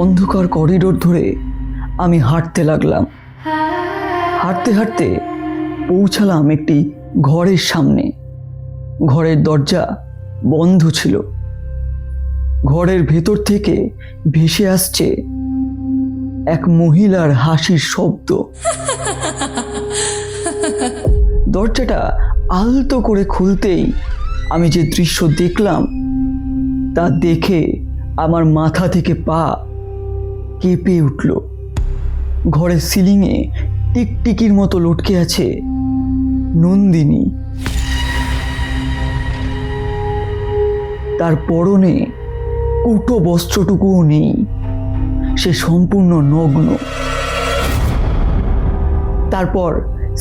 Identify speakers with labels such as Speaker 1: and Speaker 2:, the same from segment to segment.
Speaker 1: অন্ধকার করিডোর ধরে আমি হাঁটতে লাগলাম। হাঁটতে হাঁটতে পৌঁছালাম একটি ঘরের সামনে। ঘরের দরজা বন্ধ ছিল। ঘরের ভেতর থেকে ভেসে আসছে এক মহিলার হাসির শব্দ। দরজাটা আলতো করে খুলতেই আমি যে দৃশ্য দেখলাম তা দেখে আমার মাথা থেকে পা কেঁপে উঠল। ঘরের সিলিংয়ে টিকটিকির মতো লটকে আছে নন্দিনী। তার পরনে কুটো বস্ত্রটুকুও নেই, সে সম্পূর্ণ নগ্ন। তারপর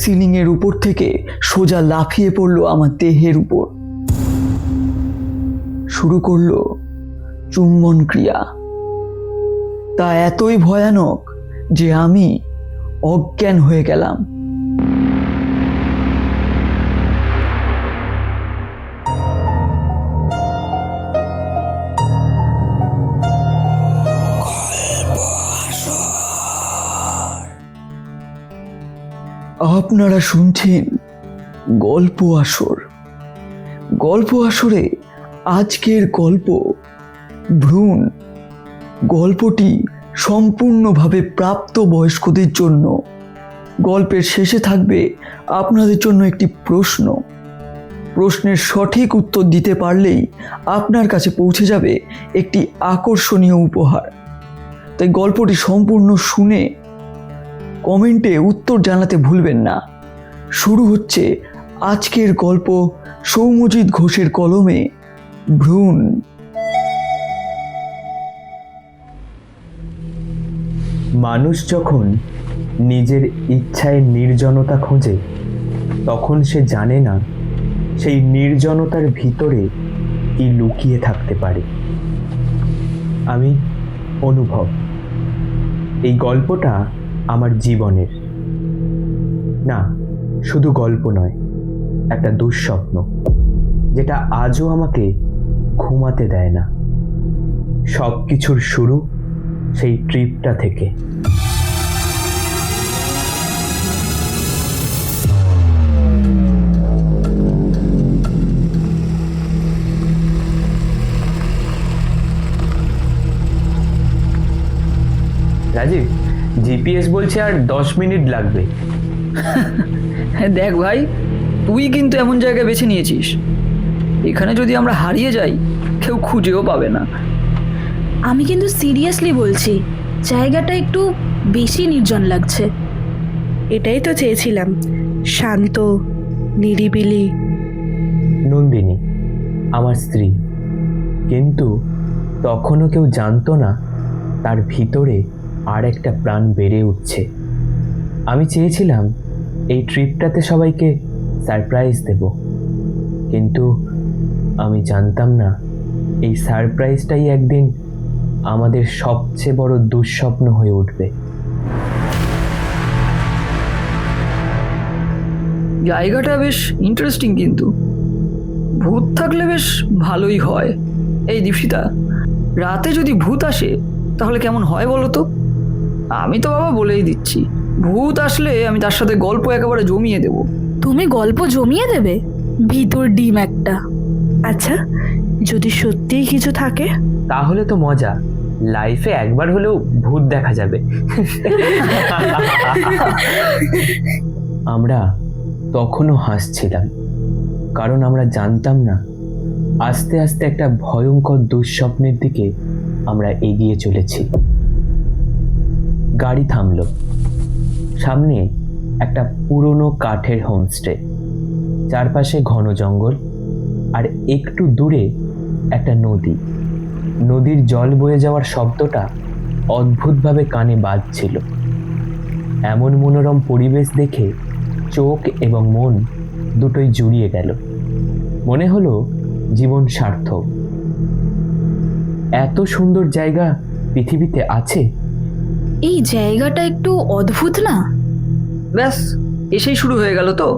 Speaker 1: সিলিংয়ের উপর থেকে সোজা লাফিয়ে পড়ল আমার দেহের উপর। শুরু করলো চুম্বন ক্রিয়া। তা এতই ভয়ানক যে আমি অজ্ঞান হয়ে গেলাম। আপনারা শুনছেন গল্প আসর। গল্প আসরে আজকের গল্প ভ্রূণ। গল্পটি সম্পূর্ণভাবে প্রাপ্তবয়স্কদের জন্য। গল্পের শেষে থাকবে আপনাদের জন্য একটি প্রশ্ন। প্রশ্নের সঠিক উত্তর দিতে পারলেই আপনার কাছে পৌঁছে যাবে একটি আকর্ষণীয় উপহার। তাই গল্পটি সম্পূর্ণ শুনে কমেন্টে উত্তর জানাতে ভুলবেন না। শুরু হচ্ছে আজকের গল্প সৌম্যজিৎ ঘোষের কলমে ভ্রূণ।
Speaker 2: মানুষ যখন নিজের ইচ্ছায় নির্জনতা খোঁজে তখন সে জানে না সেই নির্জনতার ভিতরে কি লুকিয়ে থাকতে পারে। আমি অনুভব। এই গল্পটা আমার জীবনের না, শুধু গল্প নয়, একটা দুঃস্বপ্ন যেটা আজও আমাকে ঘুমাতে দেয় না। সব কিছুর শুরু সেই ট্রিপটা থেকে। রাজীব, জিপিএস বলছে আর 10 মিনিট লাগবে।
Speaker 1: দেখ ভাই, তুই কিন্তু এমন জায়গায় বেছে নিয়েছিস, এখানে যদি আমরা হারিয়ে যাই কেউ খুঁজেও পাবে না।
Speaker 3: আমি কিন্তু সিরিয়াসলি বলছি, জায়গাটা একটু বেশি নির্জন লাগছে।
Speaker 4: এটাই তো চেয়েছিলাম, শান্ত, নিরিবিলি।
Speaker 2: নন্দিনী আমার স্ত্রী, কিন্তু তখনও কেউ জানতো না তার ভিতরে আর একটা প্রাণ বেড়ে উঠছে। আমি চেয়েছিলাম এই ট্রিপটাতে সবাইকে সারপ্রাইজ দেব, কিন্তু আমি জানতাম না এই সারপ্রাইজটাই একদিন আমাদের সবচেয়ে বড় দুঃস্বপ্ন হয়ে উঠবে।
Speaker 1: জায়গাটা বেশ ইন্টারেস্টিং, কিন্তু ভূত থাকলে বেশ ভালোই হয়। এই দীপশিতা, রাতে যদি ভূত আসে তাহলে কেমন হয় বলো তো? আমি তো বাবা বলেই দিচ্ছি, ভূত আসলে আমি তার সাথে গল্প একেবারে জমিয়ে দেব।
Speaker 3: তুমি গল্প জমিয়ে দেবে? ভিতর ডিম একটা।
Speaker 4: আচ্ছা, যদি সত্যিই কিছু থাকে?
Speaker 2: তাহলে তো মজা, লাইফে একবার হলেও ভূত দেখা যাবে। আমরা তখনও হাসছিলাম, কারণ আমরা জানতাম না আস্তে আস্তে একটা ভয়ঙ্কর দুঃস্বপ্নের দিকে আমরা এগিয়ে চলেছি। গাড়ি থামলো। সামনে একটা পুরনো কাঠের হোমস্টে, চারপাশে ঘন জঙ্গল, আর একটু দূরে একটা নদী। নদীর জল বয়ে যাওয়ার শব্দটা অদ্ভুতভাবে কানে বাজছিল। এমন মনোরম পরিবেশ দেখে চোখ এবং মন দুটোই জুড়িয়ে গেল। মনে হলো জীবন সার্থক। এত সুন্দর জায়গা পৃথিবীতে আছে।
Speaker 3: এই জায়গাটা একটু অদ্ভুত না?
Speaker 1: ব্যাস, এসেই শুরু হয়ে গেল তো।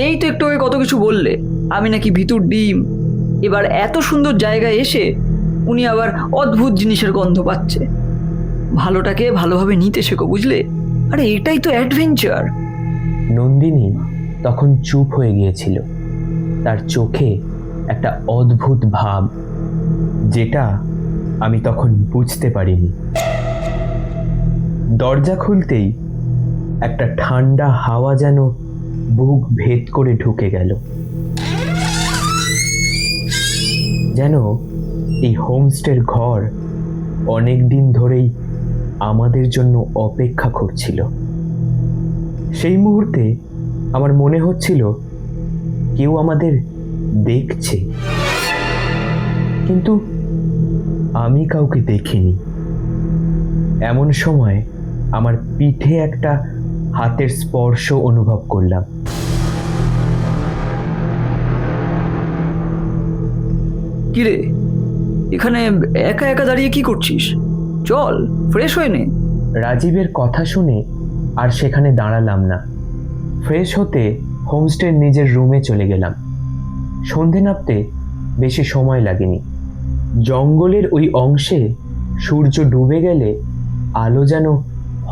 Speaker 1: এই তো একটু আগে কত কিছু বললে, আমি নাকি ভিতর ডিম। এবার এত সুন্দর জায়গায় এসে উনি আবার অদ্ভুত জিনিসের গন্ধ পাচ্ছে। ভালোটাকে ভালোভাবে নিতে শেখো, বুঝলে? আরে এটাই তো অ্যাডভেঞ্চার।
Speaker 2: নন্দিনী তখন চুপ হয়ে গিয়েছিল। তার চোখে একটা অদ্ভুত ভাব, যেটা আমি তখন বুঝতে পারিনি। দরজা খুলতেই একটা ঠান্ডা হাওয়া যেন বুক ভেদ করে ঢুকে গেল। যেন এই হোমস্টের ঘর অনেক দিন ধরেই আমাদের জন্য অপেক্ষা করছিল। সেই মুহূর্তে আমার মনে হচ্ছিল কেউ আমাদের দেখছে, কিন্তু আমি কাউকে দেখিনি। এমন সময় আমার পিঠে একটা হাতের স্পর্শ অনুভব করলাম।
Speaker 1: কিরে, এখানে একা একা দাঁড়িয়ে কি করছিস? চল, ফ্রেশ হয়ে নে।
Speaker 2: রাজীবের কথা শুনে আর সেখানে দাঁড়ালাম না। ফ্রেশ হতে হোমস্টের নিজের রুমে চলে গেলাম। সন্ধে নামতে বেশি সময় লাগেনি। জঙ্গলের ওই অংশে সূর্য ডুবে গেলে আলো যেন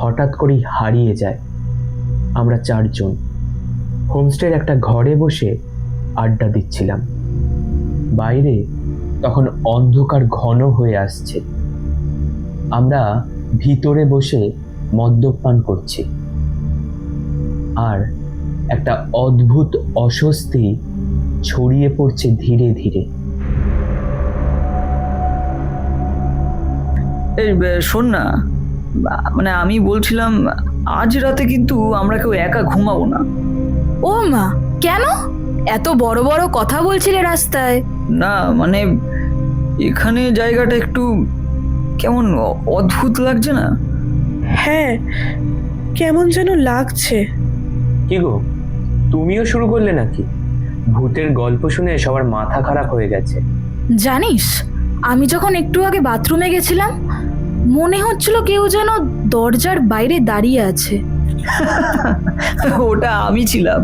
Speaker 2: হঠাৎ করেই হারিয়ে যায়। আমরা চারজন হোমস্টের একটা ঘরে বসে আড্ডা দিচ্ছিলাম। বাইরে তখন অন্ধকার ঘন হয়ে আসছে। আমরা ভিতরে বসে মদ্যপান করছি, আর একটা অদ্ভুত অস্বস্তি ছড়িয়ে পড়ছে ধীরে ধীরে।
Speaker 1: এই শোন না, মানে আমি বলছিলাম, আজ রাতে কিন্তু আমরা কেউ একা ঘুমাবো না।
Speaker 3: ও মা, কেন? এত বড় বড় কথা বলছিলে রাস্তায়।
Speaker 1: না মানে এখানে জায়গাটা একটু কেমন অদ্ভুত লাগছে না?
Speaker 4: হ্যাঁ, কেমন যেন লাগছে।
Speaker 2: কি গো, তুমিও শুরু করলে নাকি? ভূতের গল্প শুনে সবার মাথা খারাপ হয়ে গেছে।
Speaker 3: জানিস, আমি যখন একটু আগে বাথরুমে গেছিলাম, মনে হচ্ছিল কেউ যেন দরজার বাইরে দাঁড়িয়ে আছে।
Speaker 1: ওটা আমি ছিলাম।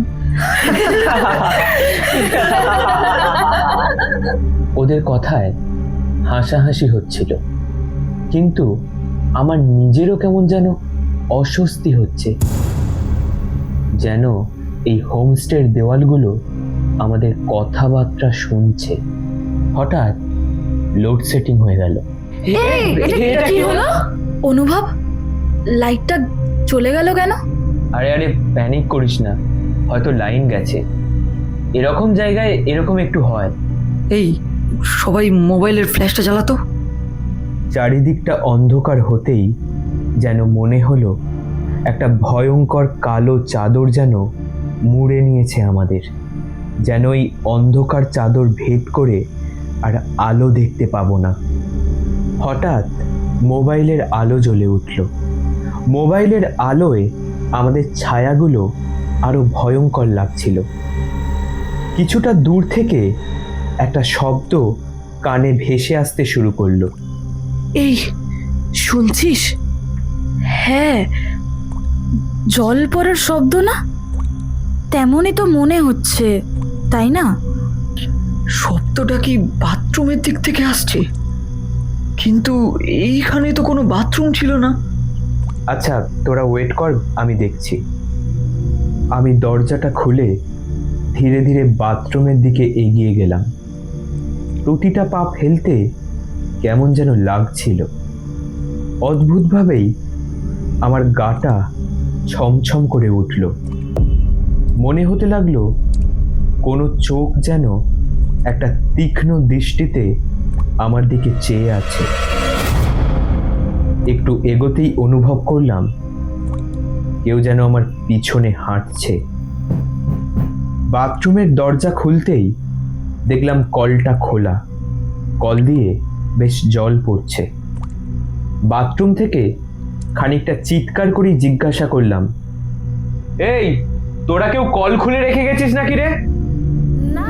Speaker 2: ওদের কথায় হাসাহাসি হচ্ছিল, কিন্তু আমার নিজেরও কেমন যেন অস্বস্তি হচ্ছে। যেন এই হোমস্টের দেওয়ালগুলো আমাদের কথাবার্তা শুনছে। হঠাৎ লোডশেডিং হয়ে গেল।
Speaker 3: এটা কি হলো? অনুভব, লাইটটা চলে গেল কেন?
Speaker 2: আরে আরে, প্যানিক করিস না, হয়তো লাইন গেছে। এরকম জায়গায় এরকম একটু হয়।
Speaker 1: এই সবাই মোবাইলের ফ্ল্যাশটা জ্বালাতো।
Speaker 2: চারিদিকটা অন্ধকার হতেই যেন মনে হলো একটা ভয়ঙ্কর কালো চাদর যেন মুড়ে নিয়েছে আমাদের। যেন এই অন্ধকার চাদর ভেদ করে আর আলো দেখতে পাবো না। হঠাৎ মোবাইলের আলো জ্বলে উঠল। মোবাইলের আলোয় আমাদের ছায়াগুলো আরো ভয়ঙ্কর লাগছিল। কিছুটা দূর থেকে একটা শব্দ কানে ভেসে আসতে শুরু করলো।
Speaker 4: এই শুনছিস?
Speaker 3: হ্যাঁ, জল পড়ার শব্দ না? তেমনই তো মনে হচ্ছে, তাই না?
Speaker 1: শব্দটা কি বাথরুমের দিক থেকে আসছে? কিন্তু এইখানে তো কোনো বাথরুম ছিল না।
Speaker 2: আচ্ছা, তোরা ওয়েট কর, আমি দেখছি। আমি দরজাটা খুলে ধীরে ধীরে বাথরুমের দিকে এগিয়ে গেলাম। প্রতিটা পা ফেলতে কেমন যেন লাগছিল। অদ্ভুতভাবেই আমার গাটা ছমছম করে উঠল। মনে হতে লাগলো কোনো চোখ যেন একটা তীক্ষ্ণ দৃষ্টিতে আমার দিকে চেয়ে আছে। একটু এগোতেই অনুভব করলাম কেউ যেন আমার পিছনে হাঁটছে। বাথরুমের দরজা খুলতেই দেখলাম কলটা খোলা। কল দিয়ে বেশ জল পড়ছে। বাথরুম থেকে খানিকটা চিৎকার করে জিজ্ঞাসা করলাম, এই তোরা কেউ কল খুলে রেখে গেছিস নাকি রে?
Speaker 3: না,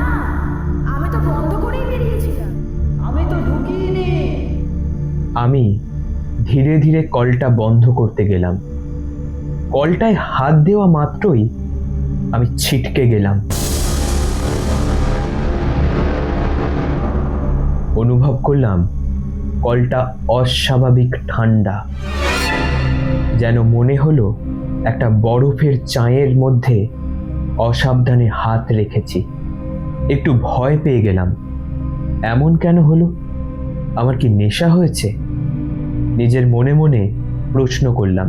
Speaker 3: আমি তো বন্ধ করেই বেরিয়েছিলাম।
Speaker 1: আমি তো ঢুকিনি।
Speaker 2: আমি ধীরে ধীরে কলটা বন্ধ করতে গেলাম। কলটায় হাত দেওয়া মাত্রই আমি ছিটকে গেলাম। অনুভব করলাম কলটা অস্বাভাবিক ঠান্ডা। যেন মনে হলো একটা বরফের চাঁয়ের মধ্যে অসাবধানে হাত রেখেছি। একটু ভয় পেয়ে গেলাম। এমন কেন হলো? আমার কি নেশা হয়েছে? নিজের মনে মনে প্রশ্ন করলাম।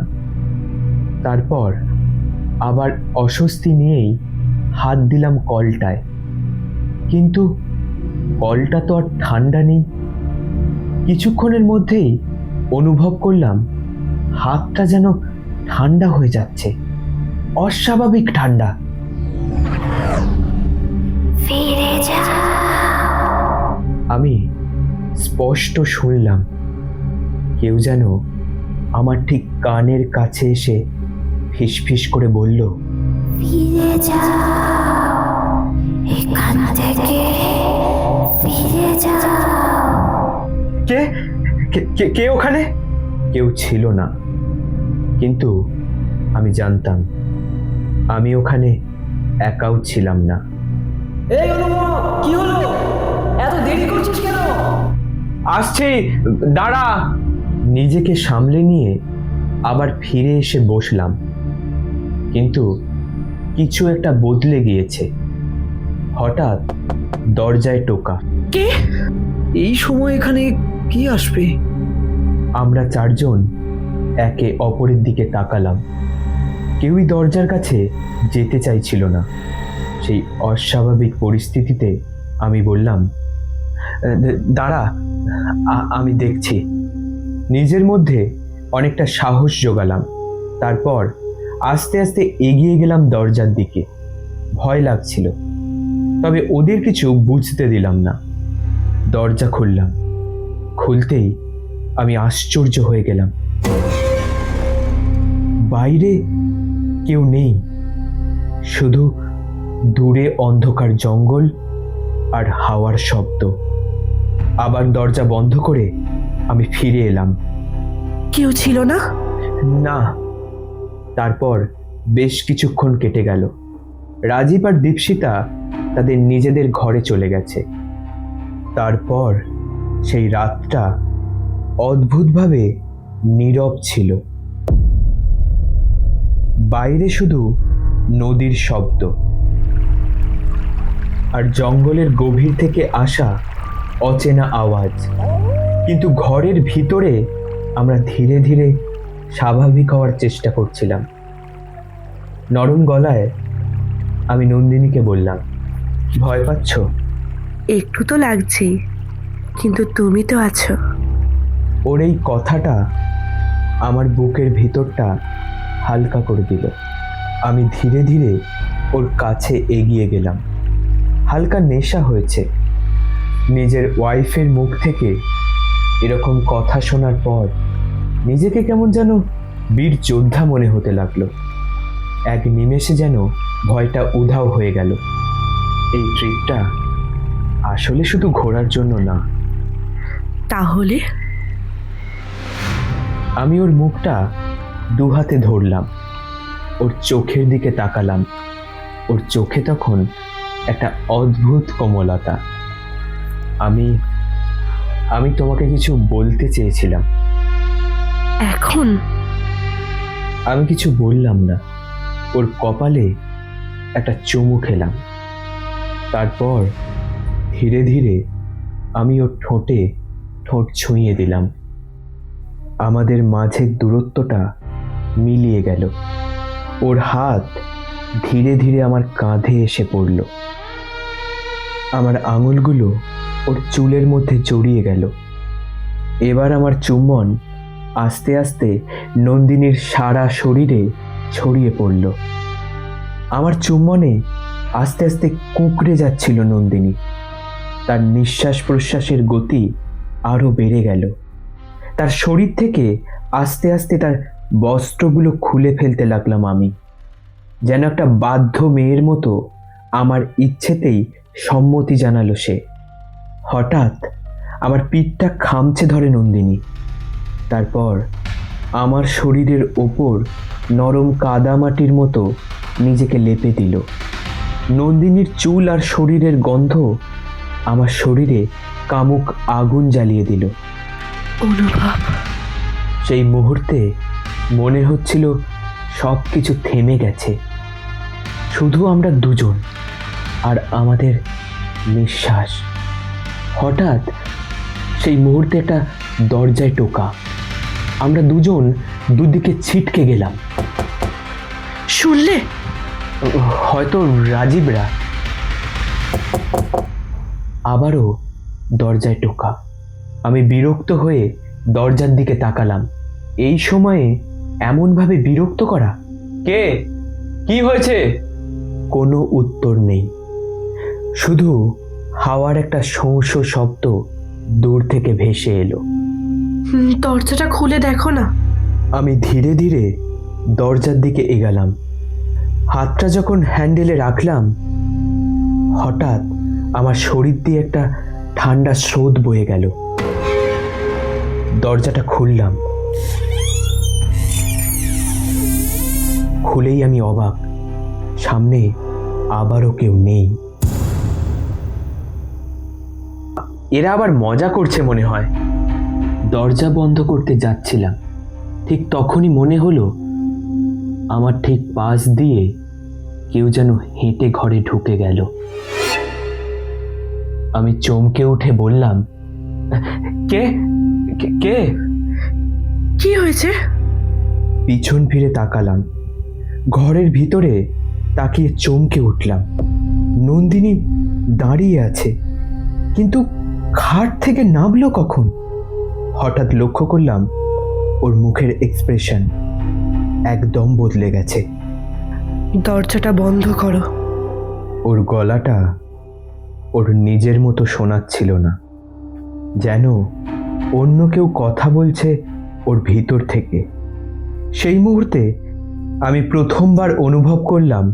Speaker 2: তারপর আবার অস্বস্তি নিয়েই হাত দিলাম কলটায়, কিন্তু কলটা তো আর ঠান্ডা নেই। কিছুক্ষণের মধ্যেই অনুভব করলাম হাতটা যেন ঠান্ডা হয়ে যাচ্ছে, অস্বাভাবিক ঠান্ডা। আমি স্পষ্ট শুনলাম কেউ যেন আমার ঠিক কানের কাছে এসে ফিসফিস করে বলল,
Speaker 5: ফিরে যাও, এখান থেকে ফিরে যাও।
Speaker 2: কে কে কে ওখানে? কেউ ছিল না, কিন্তু আমি জানতাম আমি ওখানে একাও ছিলাম না।
Speaker 1: এই অনুভব, কি হলো? এত দেরি করছিস কেন?
Speaker 2: আসছি, দাঁড়া। নিজেকে সামলে নিয়ে আবার ফিরে এসে বসলাম, কিন্তু কিছু একটা বদলে গিয়েছে। হঠাৎ দরজায় টোকা।
Speaker 4: কে?
Speaker 1: এই সময় এখানে কি আসবে?
Speaker 2: আমরা চারজন একে অপরের দিকে তাকালাম। কেউই দরজার কাছে যেতে চাইছিল না। সেই অস্বাভাবিক পরিস্থিতিতে আমি বললাম, দাঁড়া, আমি দেখছি। নিজের মধ্যে অনেকটা সাহস জোগালাম। তারপর আস্তে আস্তে এগিয়ে গেলাম দরজার দিকে। ভয় লাগছিল, তবে ওদের কিছু বুঝতে দিলাম না। দরজা খুললাম। খুলতেই আমি আশ্চর্য হয়ে গেলাম। বাইরে কেউ নেই, শুধু দূরে অন্ধকার জঙ্গল আর হাওয়ার শব্দ। আবার দরজা বন্ধ করে আমি ফিরে এলাম।
Speaker 4: কেউ ছিল না?
Speaker 2: না। তারপর বেশ কিছুক্ষণ কেটে গেল। রাজীব আর দীপশিতা তাদের নিজেদের ঘরে চলে গেছে। তারপর সেই রাতটা অদ্ভুতভাবে নীরব ছিল। বাইরে শুধু নদীর শব্দ আর জঙ্গলের গভীর থেকে আসা অচেনা আওয়াজ। কিন্তু ঘরের ভিতরে আমরা ধীরে ধীরে স্বাভাবিক হওয়ার চেষ্টা করছিলাম। নরম গলায় আমি নন্দিনীকে বললাম, ভয় পাচ্ছ?
Speaker 4: একটু তো লাগছেই, কিন্তু তুমি তো আছো।
Speaker 2: ওর এই কথাটা আমার বুকের ভিতরটা হালকা করে দিল। আমি ধীরে ধীরে ওর কাছে এগিয়ে গেলাম। হালকা নেশা হয়েছে। নিজের ওয়াইফের মুখ থেকে এরকম কথা শোনার পর নিজেকে কেমন যেন বীর যোদ্ধা মনে হতে লাগলো। এক নিমেষে যেন ভয়টা উধাও হয়ে গেল। এই ট্রিপটা আসলে শুধু ঘোরার জন্য না।
Speaker 4: তাহলে?
Speaker 2: আমি ওর মুখটা দু হাতে ধরলাম, ওর চোখের দিকে তাকালাম। ওর চোখে তখন একটা অদ্ভুত কোমলতা। আমি আমি তোমাকে কিছু বলতে চেয়েছিলাম।
Speaker 4: এখন?
Speaker 2: আমি কিছু বললাম না। ওর কপালে একটা চুমু খেলাম। তারপর ধীরে ধীরে আমি ওর ঠোঁটে ঠোঁট ছুঁয়ে দিলাম। আমাদের মাঝের দূরত্বটা মিলিয়ে গেল। ওর হাত ধীরে ধীরে আমার কাঁধে এসে পড়ল। আমার আঙুলগুলো ওর চুলের মধ্যে জড়িয়ে গেল। এবার আমার চুম্বন আস্তে আস্তে নন্দিনীর সারা শরীরে ছড়িয়ে পড়ল। আমার চুম্বনে আস্তে আস্তে কুঁকড়ে যাচ্ছিল নন্দিনী। তার নিঃশ্বাস প্রশ্বাসের গতি আরো বেড়ে গেল। তার শরীর থেকে আস্তে আস্তে তার বস্ত্রগুলো খুলে ফেলতে লাগলাম আমি, যেন একটা বাধ্য মেয়ের মতো। আমার ইচ্ছেতেই সম্মতি জানালো সে। হঠাৎ আমার পিঠটা খামচে ধরে নন্দিনী। তারপর আমার শরীরের ওপর নরম কাদামাটির মতো নিজেকে লেপে দিল। নন্দিনীর চুল আর শরীরের গন্ধ আমার শরীরে কামুক আগুন জ্বালিয়ে দিল।
Speaker 4: অনুভব।
Speaker 2: সেই মুহূর্তে মনে হচ্ছিল সব কিছু থেমে গেছে, শুধু আমরা দুজন আর আমাদের নিঃশ্বাস। হঠাৎ সেই মুহূর্তে একটা দরজায় টোকা। আমরা দুজন দুদিকে ছিটকে গেলাম।
Speaker 4: শুনলে?
Speaker 2: হয়তো রাজীবরা। আবারও দরজায় টোকা। আমি বিরক্ত হয়ে দরজার দিকে তাকালাম। এই সময়ে এমনভাবে বিরক্ত করা। কে? কি হয়েছে? কোনো উত্তর নেই, শুধু হাওয়ার একটা শোঁ শোঁ শব্দ দূর থেকে ভেসে এলো।
Speaker 4: দরজাটা খুলে দেখো না।
Speaker 2: আমি ধীরে ধীরে দরজার দিকে এগালাম। হাতটা যখন হ্যান্ডেলে রাখলাম, হঠাৎ আমার শরীর দিয়ে একটা ঠান্ডা স্রোত বয়ে গেল। দরজাটা খুললাম। খুলেই আমি অবাক, সামনে আবারও কেউ নেই। এরা আবার মজা করছে মনে হয়। দরজা বন্ধ করতে যাচ্ছিলাম, ঠিক তখনই মনে হলো আমার ঠিক পাশ দিয়ে কেউ যেন হেঁটে ঘরে ঢুকে গেল। আমি চমকে উঠে বললাম, কে কে?
Speaker 4: কি হয়েছে?
Speaker 2: পিছন ফিরে তাকালাম। ঘরের ভিতরে তাকিয়ে চমকে উঠলাম। নন্দিনী দাঁড়িয়ে আছে, কিন্তু খাট থেকে নামলো কখন? হঠাৎ লক্ষ্য করলাম ওর মুখের এক্সপ্রেশন একদম বদলে গেছে।
Speaker 4: দরজাটা বন্ধ করো।
Speaker 2: ওর গলাটা ওর নিজের মতো শোনাচ্ছিল না, যেন অন্য কেউ কথা বলছে ওর ভিতর থেকে। সেই মুহূর্তে আমি প্রথমবার অনুভব করলাম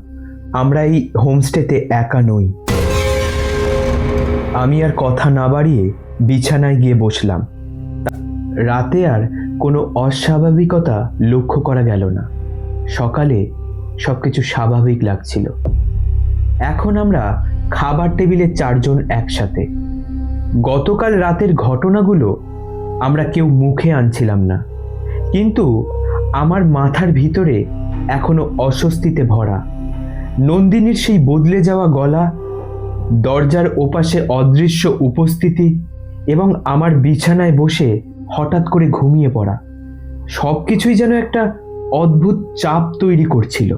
Speaker 2: আমরা এই হোমস্টেতে একা নই। আমি আর কথা না বাড়িয়ে বিছানায় গিয়ে বসলাম। রাতে আর কোনো অস্বাভাবিকতা লক্ষ্য করা গেল না। সকালে সবকিছু স্বাভাবিক লাগছিল। এখন আমরা খাবার টেবিলে 4 জন একসাথে। গতকাল রাতের ঘটনাগুলো আমরা কেউ মুখে আনছিলাম না, কিন্তু আমার মাথার ভিতরে এখনো অস্বস্তিতে ভরা। নন্দিনীর সেই বদলে যাওয়া গলা, দরজার ওপাশে অদৃশ্য উপস্থিতি এবং আমার বিছানায় বসে হঠাৎ করে ঘুমিয়ে পড়া, সব কিছুই যেন একটা অদ্ভুত চাপ তৈরি করছিল।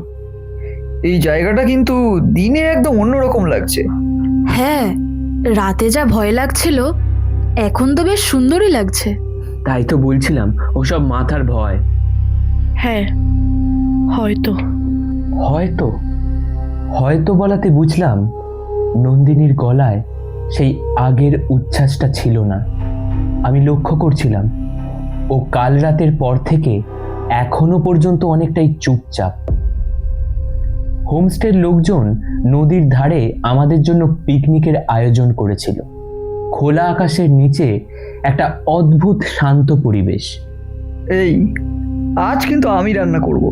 Speaker 1: এই জায়গাটা কিন্তু দিনে একদম অন্যরকম লাগছে।
Speaker 3: হ্যাঁ, রাতে যা ভয় লাগছিল এখন তো বেশ সুন্দরই লাগছে।
Speaker 2: তাই তো বলছিলাম, ওসব মাথার ভয়।
Speaker 4: হ্যাঁ, হয়তো।
Speaker 2: হয়তো হয়তো বলাতে বুঝলাম নন্দিনীর গলায় সেই আগের উচ্ছ্বাসটা ছিল না। আমি লক্ষ্য করছিলাম ও কাল রাতের পর থেকে এখনো পর্যন্ত অনেকটাই চুপচাপ। হোমস্টের লোকজন নদীর ধারে আমাদের জন্য পিকনিকের আয়োজন করেছিল। খোলা আকাশের নিচে একটা অদ্ভুত শান্ত পরিবেশ।
Speaker 1: এই আজ কিন্তু আমি রান্না করব।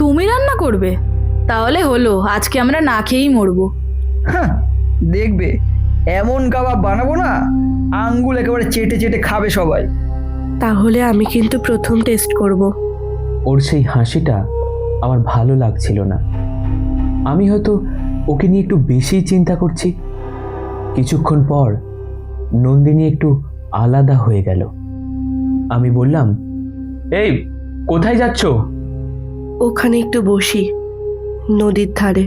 Speaker 3: তুমি রান্না করবে? তাহলে হলো, আজকে আমরা না খেয়েই মরবো।
Speaker 1: হ্যাঁ, দেখবে এমন কাবাব বানাবো না, আঙ্গুল একেবারে চেটে চেটে খাবে সবাই।
Speaker 4: তাহলে আমি কিন্তু প্রথম টেস্ট করব।
Speaker 2: ওর সেই হাসিটা আমার ভালো লাগছিল না। আমি হয়তো ওকে নিয়ে একটু বেশিই চিন্তা করছি। কিছুক্ষণ পর নন্দিনী একটু আলাদা হয়ে গেল। আমি বললাম, এই কোথায় যাচ্ছ?
Speaker 4: ওখানে একটু বসি, নদীর ধারে।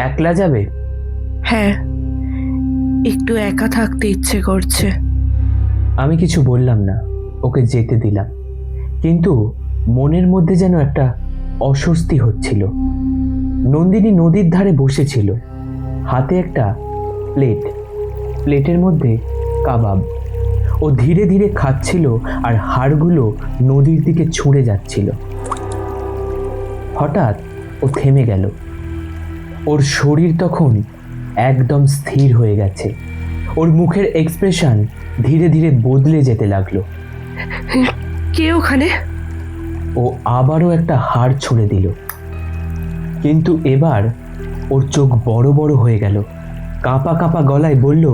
Speaker 2: একলা যাবে?
Speaker 4: হ্যাঁ, একটু একা থাকতে ইচ্ছে করছে।
Speaker 2: আমি কিছু বললাম না, ওকে যেতে দিলাম। কিন্তু মনের মধ্যে যেন একটা অস্বস্তি হচ্ছিল। নন্দিনী নদীর ধারে বসেছিল, হাতে একটা প্লেটের মধ্যে কাবাব। ও ধীরে ধীরে খাচ্ছিল আর হাড়গুলো নদীর দিকে ছুঁড়ে যাচ্ছিল। হঠাৎ ও থেমে গেল। ওর শরীর তখন একদম স্থির হয়ে গেছে। ওর মুখের এক্সপ্রেশন ধীরে ধীরে বদলে যেতে লাগলো।
Speaker 4: কে ওখানে?
Speaker 2: ও আবারও একটা হাড় ছুঁড়ে দিল, কিন্তু এবার ওর চোখ বড় বড় হয়ে গেল। কাঁপা কাঁপা গলায় বলল,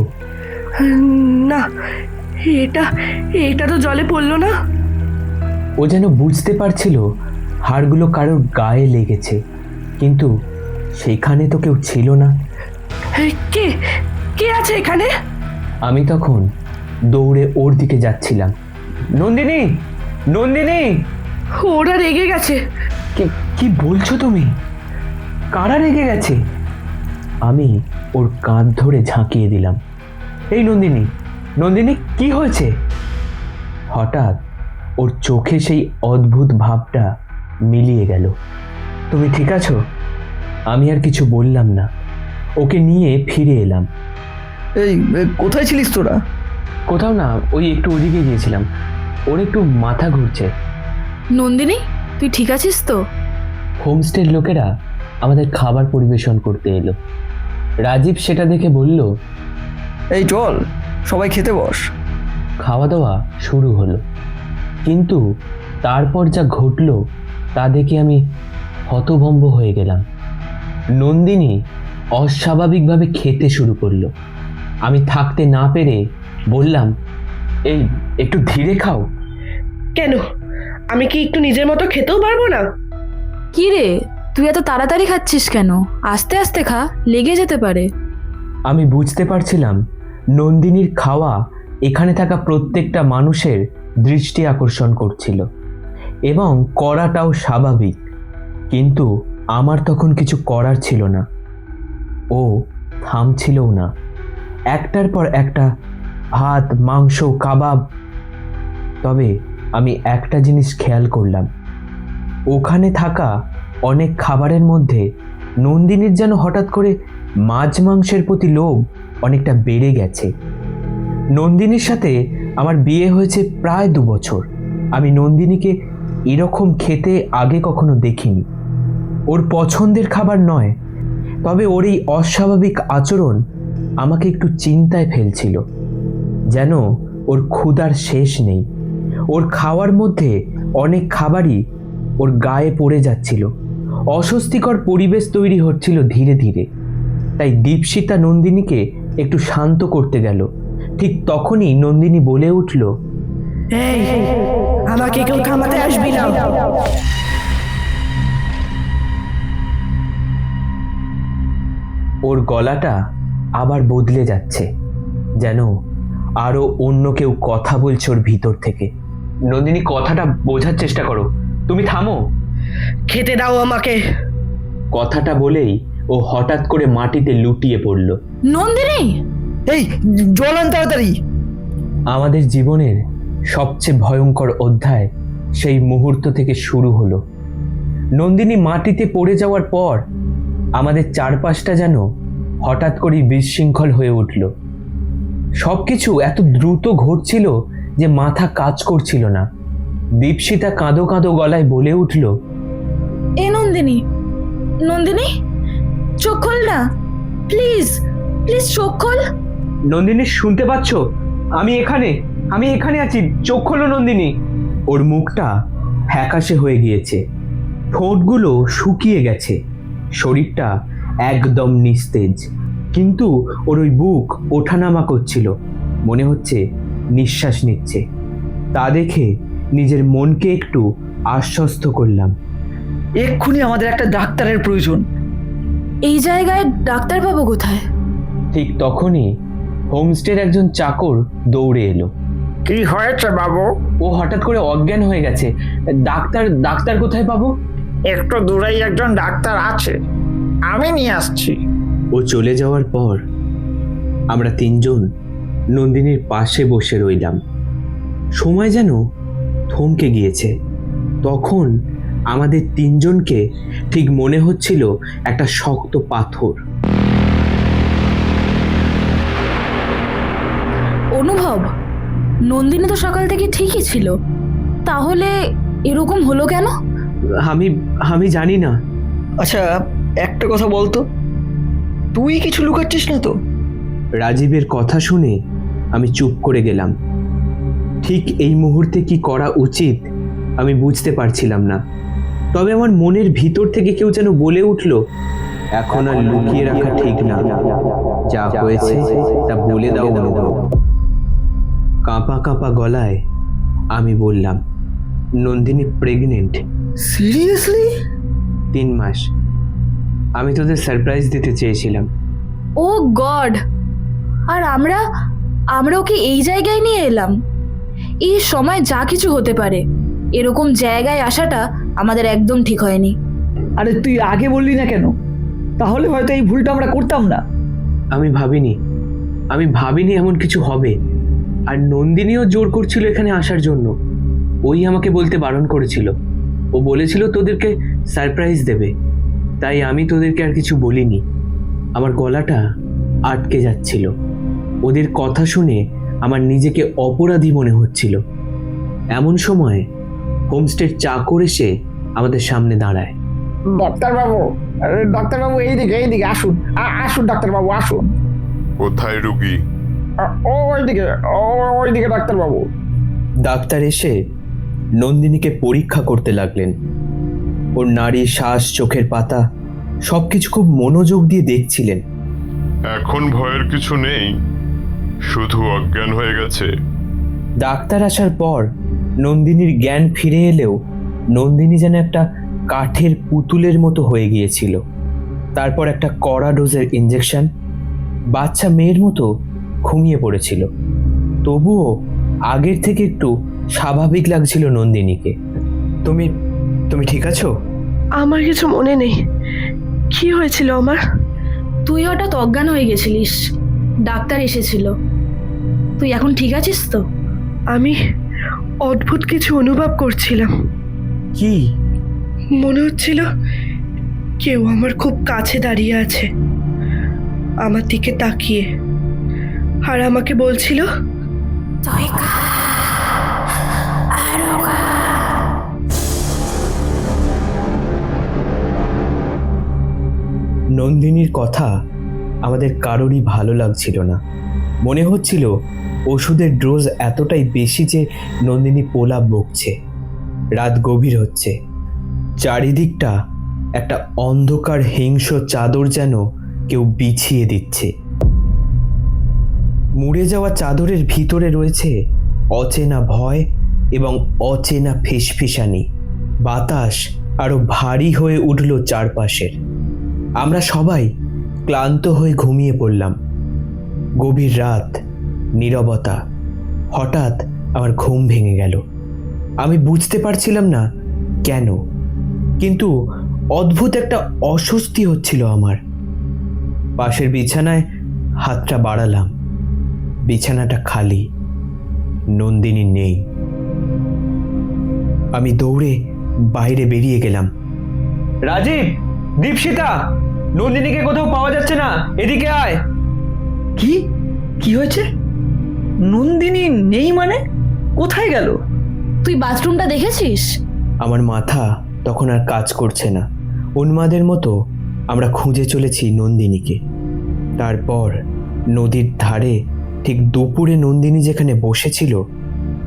Speaker 4: না, এটা এটা তো জলে পড়লো না।
Speaker 2: ও যেন বুঝতে পারছিল হাড়গুলো কারোর গায়ে লেগেছে, কিন্তু সেখানে তো কেউ ছিল না।
Speaker 4: কে কে আছে এখানে?
Speaker 2: আমি তখন দৌড়ে ওর দিকে যাচ্ছিলাম। নন্দিনী, নন্দিনী!
Speaker 4: ওরা রেগে গেছে।
Speaker 2: কি বলছো তুমি? কারা রেগে গেছে? আমি ওর কাঁধ ধরে ঝাঁকিয়ে দিলাম। এই নন্দিনী, নন্দিনী, কি হয়েছে? হঠাৎ ওর চোখে সেই অদ্ভুত ভাবটা মিলিয়ে গেল। তুমি ঠিক আছো? আমি আর কিছু বললাম না, ওকে নিয়ে ফিরে এলাম।
Speaker 1: এই কোথায় ছিলিস তোরা?
Speaker 2: কোথাও না, ওই একটু ওদিকে গিয়েছিলাম। ওর একটু মাথা ঘুরছে।
Speaker 3: নন্দিনী, তুই ঠিক আছিস তো?
Speaker 2: হোমস্টের লোকেরা আমাদের খাবার পরিবেশন করতে এলো। রাজীব সেটা দেখে বলল,
Speaker 1: এই চল সবাই খেতে বস।
Speaker 2: খাওয়া দাওয়া শুরু হলো, কিন্তু তারপর যা ঘটলো তা দেখে আমি হতভম্ব হয়ে গেলাম। নন্দিনী অস্বাভাবিকভাবে খেতে শুরু করলো। আমি থাকতে না পেরে বললাম, এই একটু ধীরে খাও।
Speaker 4: কেন, আমি কি একটু নিজের মতো খেতেও পারবো না?
Speaker 3: কি রে, তুই এত তাড়াতাড়ি খাচ্ছিস কেন? আস্তে আস্তে খা, লেগে যেতে পারে।
Speaker 2: আমি বুঝতে পারছিলাম নন্দিনীর খাওয়া এখানে থাকা প্রত্যেকটা মানুষের দৃষ্টি আকর্ষণ করছিল, এবং করাটাও স্বাভাবিক, কিন্তু আমার তখন কিছু করার ছিল না। ও থামছিলও না, একটার পর একটা ভাত, মাংস, কাবাব। তবে আমি একটা জিনিস খেয়াল করলাম, ওখানে থাকা অনেক খাবারের মধ্যে নন্দিনীর যেন হঠাৎ করে মাছ মাংসের প্রতি লোভ অনেকটা বেড়ে গেছে। নন্দিনীর সাথে আমার বিয়ে হয়েছে প্রায় 2 বছর। আমি নন্দিনীকে এরকম খেতে আগে কখনো দেখিনি। ওর পছন্দের খাবার নয়, তবে ওর এই অস্বাভাবিক আচরণ আমাকে একটু চিন্তায় ফেলছিল। যেন ওর ক্ষুধার শেষ নেই। ওর খাওয়ার মধ্যে অনেক খাবারই ওর গায়ে পড়ে যাচ্ছিল। অস্বস্তিকর পরিবেশ তৈরি হচ্ছিল ধীরে ধীরে। তাই দীপশিতা নন্দিনীকে একটু শান্ত করতে গেল। ঠিক তখনই নন্দিনী বলে উঠল,
Speaker 4: এই, আমাকে কেউ থামাতে আসবি না।
Speaker 2: ওর গলাটা আবার বদলে যাচ্ছে, যেন আরো অন্য কেউ কথা বলছে ওর ভিতর থেকে। নন্দিনী, কথাটা বোঝার চেষ্টা করো, তুমি থামো।
Speaker 4: খেতে দাও আমাকে।
Speaker 2: কথাটা বলেই ও হঠাৎ করে মাটিতে লুটিয়ে পড়ল।
Speaker 3: নন্দিনী!
Speaker 1: এই জল আন তাড়াতাড়ি।
Speaker 2: আমাদের জীবনের সবচেয়ে ভয়ঙ্কর অধ্যায় সেই মুহূর্ত থেকে শুরু হলো। নন্দিনী মাটিতে পড়ে যাওয়ার পর আমাদের চারপাশটা যেন হঠাৎ করেই বিশৃঙ্খল হয়ে উঠল। সবকিছু এত দ্রুত ঘটছিল যে মাথা কাজ করছিল না। দীপশিতা কাঁদো কাঁদো গলায় বলে উঠল,
Speaker 3: এ নন্দিনী, নন্দিনী, চোখ খোল না, প্লিজ প্লিজ চোখ খোল।
Speaker 2: নন্দিনী, শুনতে পাচ্ছ? আমি এখানে আছি, চোখ খোলো নন্দিনী। ওর মুখটা ফ্যাকাশে হয়ে গিয়েছে, ঠোঁটগুলো শুকিয়ে গেছে, শরীরটা একদম নিস্তেজ, কিন্তু ওর ওই বুক ওঠানামা করছিল, মনে হচ্ছে নিঃশ্বাস নিচ্ছে। তা দেখে নিজের মনকে একটু আশ্বস্ত করলাম।
Speaker 1: এক্ষুনি আমাদের একটা ডাক্তারের প্রয়োজন।
Speaker 3: এই জায়গায় ডাক্তার পাবো কোথায়?
Speaker 2: ঠিক তখনই হোমস্টের একজন চাকর দৌড়ে এলো।
Speaker 6: কি হয়েছে বাবু?
Speaker 2: ও হঠাৎ করে অজ্ঞান হয়ে গেছে। ডাক্তার কোথায় পাবো?
Speaker 6: একটু দূরেই একজন ডাক্তার আছে, আমি নিয়ে আসছি।
Speaker 2: ও চলে যাওয়ার পর আমরা 3 জন নন্দিনীর পাশে বসে রইলাম। সময় যেন থমকে গিয়েছে। তখন আমাদের 3 জনকে ঠিক মনে হচ্ছিল একটা শক্ত পাথর।
Speaker 3: অনুভব, নন্দিনী তো সকাল থেকে ঠিকই ছিল, তাহলে এরকম হলো কেন?
Speaker 2: আমি জানি না।
Speaker 1: আচ্ছা একটা কথা বলতো, তুই কিছু লুকাচ্ছিস না তো?
Speaker 2: রাজীবের কথা শুনে আমি চুপ করে গেলাম। ঠিক এই মুহূর্তে কি করা উচিত আমি বুঝতে পারছিলাম না। তবে আমার মনের ভিতর থেকে কেউ যেন বলে উঠল, এখন আর লুকিয়ে রাখা ঠিক না, যা হয়েছে তা বলে দাও অনুভব। কাঁপা কাঁপা গলায় আমি বললাম, নন্দিনী প্রেগনেন্ট।
Speaker 1: সিরিয়াসলি?
Speaker 2: 3 মাস। আমি তোদের সারপ্রাইজ দিতে চেয়েছিলাম।
Speaker 3: ও গড! আর আমরা আমরা ওকে এই জায়গায় নিয়ে এলাম। এই সময় যা কিছু হতে পারে, এরকম জায়গায় আসাটা আমাদের একদম ঠিক হয়নি।
Speaker 1: আরে তুই আগে বললি না কেন? তাহলে হয়তো এই ভুলটা আমরা করতাম না।
Speaker 2: আমি ভাবিনি এমন কিছু হবে। আর নন্দিনীও জোর করছিল এখানে আসার জন্য। ওই আমাকে বলতে বারণ করেছিল। ও বলেছিল তোদেরকে সারপ্রাইজ দেবে, তাই আমি তোদেরকে আর কিছু বলিনি। আমার গলাটা আটকে যাচ্ছিল। ওদের কথা শুনে আমার নিজেকে অপরাধী মনে হচ্ছিল। এমন সময় হোমস্টের চাকর এসে আমাদের সামনে দাঁড়ায়।
Speaker 6: ডাক্তারবাবু এইদিকে আসুন। আসুন ডাক্তারবাবু, আসুন।
Speaker 7: কোথায় রুগী?
Speaker 6: ওইদিকে ডাক্তারবাবু।
Speaker 2: ডাক্তার এসে নন্দিনীকে পরীক্ষা করতে লাগলেন। ওর নাড়ি, শ্বাস, চোখের পাতা সবকিছু খুব মনোযোগ দিয়ে দেখছিলেন।
Speaker 7: এখন ভয়ের কিছু নেই, শুধু অজ্ঞান হয়ে গেছে।
Speaker 2: ডাক্তার আসার পর নন্দিনীর জ্ঞান ফিরে এলেও নন্দিনী যেন একটা কাঠের পুতুলের মতো হয়ে গিয়েছিল। তারপর একটা কড়া ডোজের ইঞ্জেকশন। বাচ্চা মেয়ের মতো ঘুমিয়ে পড়েছিল। তবুও আগের থেকে একটু স্বাভাবিক লাগছিল নন্দিনীকে। তুমি তুমি ঠিক আছো?
Speaker 4: আমার কিছু মনে নেই। কি হয়েছিল আমার?
Speaker 3: তুই হঠাৎ অজ্ঞান হয়ে গেছিলিস, ডাক্তার এসেছিল। তুই এখন ঠিক আছিস তো?
Speaker 4: আমি অদ্ভুত কিছু অনুভব করছিলাম।
Speaker 2: কি?
Speaker 4: মনে হচ্ছিল কেউ আমার খুব কাছে দাঁড়িয়ে আছে, আমার দিকে তাকিয়ে, আর আমাকে বলছিল,
Speaker 5: তুই খা, আরো খা।
Speaker 2: নন্দিনীর কথা আমাদের কারোরই ভালো লাগছিল না। মনে হচ্ছিল ওষুধের ডোজ এতটাই বেশি যে নন্দিনী পোলা বকছে। রাত গভীর হচ্ছে। চারিদিকটা একটা অন্ধকার হিংস্র চাদর যেন কেউ বিছিয়ে দিচ্ছে। মুড়ে যাওয়া চাদরের ভিতরে রয়েছে অচেনা ভয় এবং অচেনা ফিসফিসানি। বাতাস আরো ভারী হয়ে উঠল চারপাশের। আমরা সবাই ক্লান্ত হয়ে ঘুমিয়ে পড়লাম। গভীর রাত, নীরবতা। হঠাৎ আমার ঘুম ভেঙে গেল। আমি বুঝতে পারছিলাম না কেন, কিন্তু অদ্ভুত একটা অস্বস্তি হচ্ছিল আমার। পাশের বিছানায় হাতটা বাড়ালাম। বিছানাটা খালি, নন্দিনী নেই। আমি দৌড়ে বাইরে বেরিয়ে গেলাম। রাজীব, দীপশিতা, নন্দিনীকে কোথাও পাওয়া যাচ্ছে না, এদিকে আয়।
Speaker 1: কি কি হয়েছে? নন্দিনী নেই মানে? কোথায় গেল?
Speaker 3: তুই বাথরুমটা দেখেছিস?
Speaker 2: আমার মাথা তখন আর কাজ করছে না। উন্মাদের মতো আমরা খুঁজে চলেছি নন্দিনীকে। তারপর নদীর ধারে ঠিক দুপুরে নন্দিনী যেখানে বসেছিল,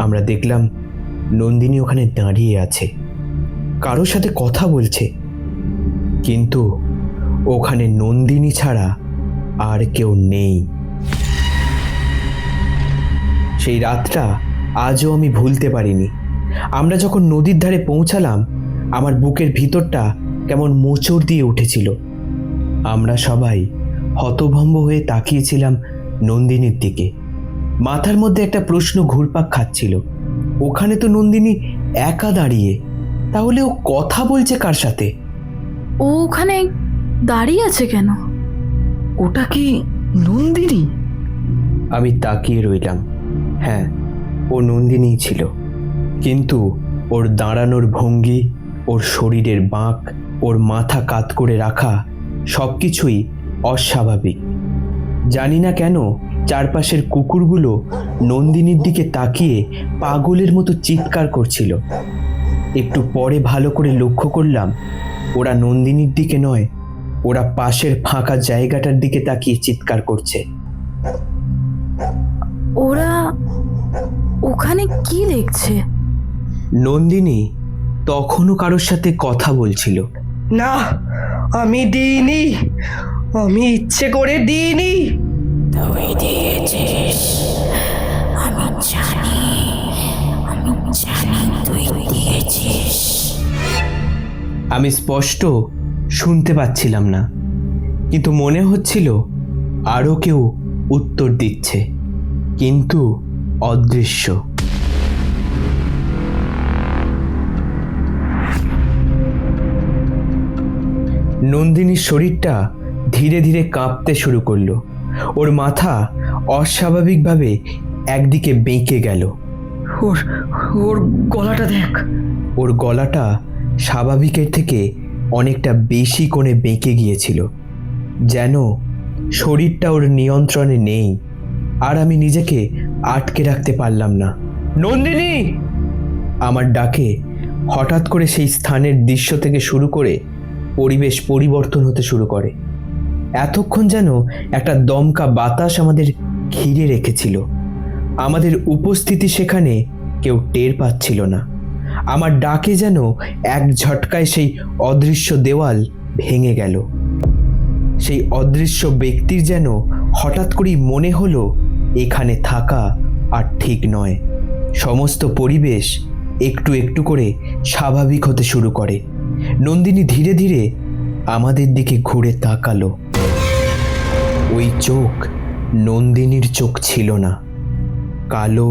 Speaker 2: আমরা দেখলাম নন্দিনী ওখানে দাঁড়িয়ে আছে, কারোর সাথে কথা বলছে। কিন্তু ওখানে নন্দিনী ছাড়া আর কেউ নেই। সেই রাতটা আজও আমি ভুলতে পারিনি। আমরা যখন নদীর ধারে পৌঁছালাম, আমার বুকের ভিতরটা কেমন মোচড় দিয়ে উঠেছিল। আমরা সবাই হতভম্ব হয়ে তাকিয়েছিলাম নন্দিনীর দিকে। মাথার মধ্যে একটা প্রশ্ন ঘুরপাক খাচ্ছিল। ওখানে তো নন্দিনী একা দাঁড়িয়ে, তাহলে ও কথা বলছে কার সাথে?
Speaker 3: ও ওখানে দাঁড়িয়ে আছে কেন?
Speaker 1: ওটা কি নন্দিনী?
Speaker 2: আমি তাকিয়ে রইলাম। হ্যাঁ, ও নন্দিনীই ছিল, কিন্তু ওর দাঁড়ানোর ভঙ্গি, ওর শরীরের বাঁক, ওর মাথা কাত করে রাখা সব কিছুই অস্বাভাবিক। জানি না কেন চারপাশের কুকুরগুলো নন্দিনীর দিকে তাকিয়ে পাগলের মতো চিৎকার করছিল। একটু পরে ভালো করে লক্ষ্য করলাম, ওরা নন্দিনীর দিকে নয়, ওরা পাশের ফাঁকা জায়গাটার দিকে তাকিয়ে চিৎকার করছে।
Speaker 3: ওরা ওখানে কি দেখছে?
Speaker 2: নন্দিনী তখনও কারোর সাথে কথা বলছিল।
Speaker 4: না, আমি দিইনি, আমি ইচ্ছে করে দিইনি।
Speaker 5: তুই দিয়েছিস, আমি জানি তুই দিয়েছিস।
Speaker 2: আমি স্পষ্ট শুনতে পাচ্ছিলাম না, কিন্তু মনে হচ্ছিল আরও কেউ উত্তর দিচ্ছে, কিন্তু অদৃশ্য। নন্দিনীর শরীরটা ধীরে ধীরে কাঁপতে শুরু করলো। ওর মাথা অস্বাভাবিকভাবে একদিকে বেঁকে গেল।
Speaker 1: ওর ওর গলাটা দেখ।
Speaker 2: ওর গলাটা স্বাভাবিকের থেকে অনেকটা বেশি কোণে বেঁকে গিয়েছিল, যেন শরীরটা ওর নিয়ন্ত্রণে নেই। আর আমি নিজেকে আটকে রাখতে পারলাম না। নন্দিনী! আমার ডাকে হঠাৎ করে সেই স্থানের দৃশ্য থেকে শুরু করে পরিবেশ পরিবর্তন হতে শুরু করে। এতক্ষণ যেন একটা দমকা বাতাস আমাদের ঘিরে রেখেছিল। আমাদের উপস্থিতি সেখানে কেউ টের পাচ্ছিল না। আমার ডাকে যেন এক ঝটকায় সেই অদৃশ্য দেওয়াল ভেঙে গেল। সেই অদৃশ্য ব্যক্তির যেন হঠাৎ করেই মনে হলো এখানে থাকা আর ঠিক নয়। সমস্ত পরিবেশ একটু একটু করে স্বাভাবিক হতে শুরু করে। নন্দিনী ধীরে ধীরে আমাদের দিকে ঘুরে তাকালো। ওই চোখ নন্দিনীর চোখ ছিল না, কালো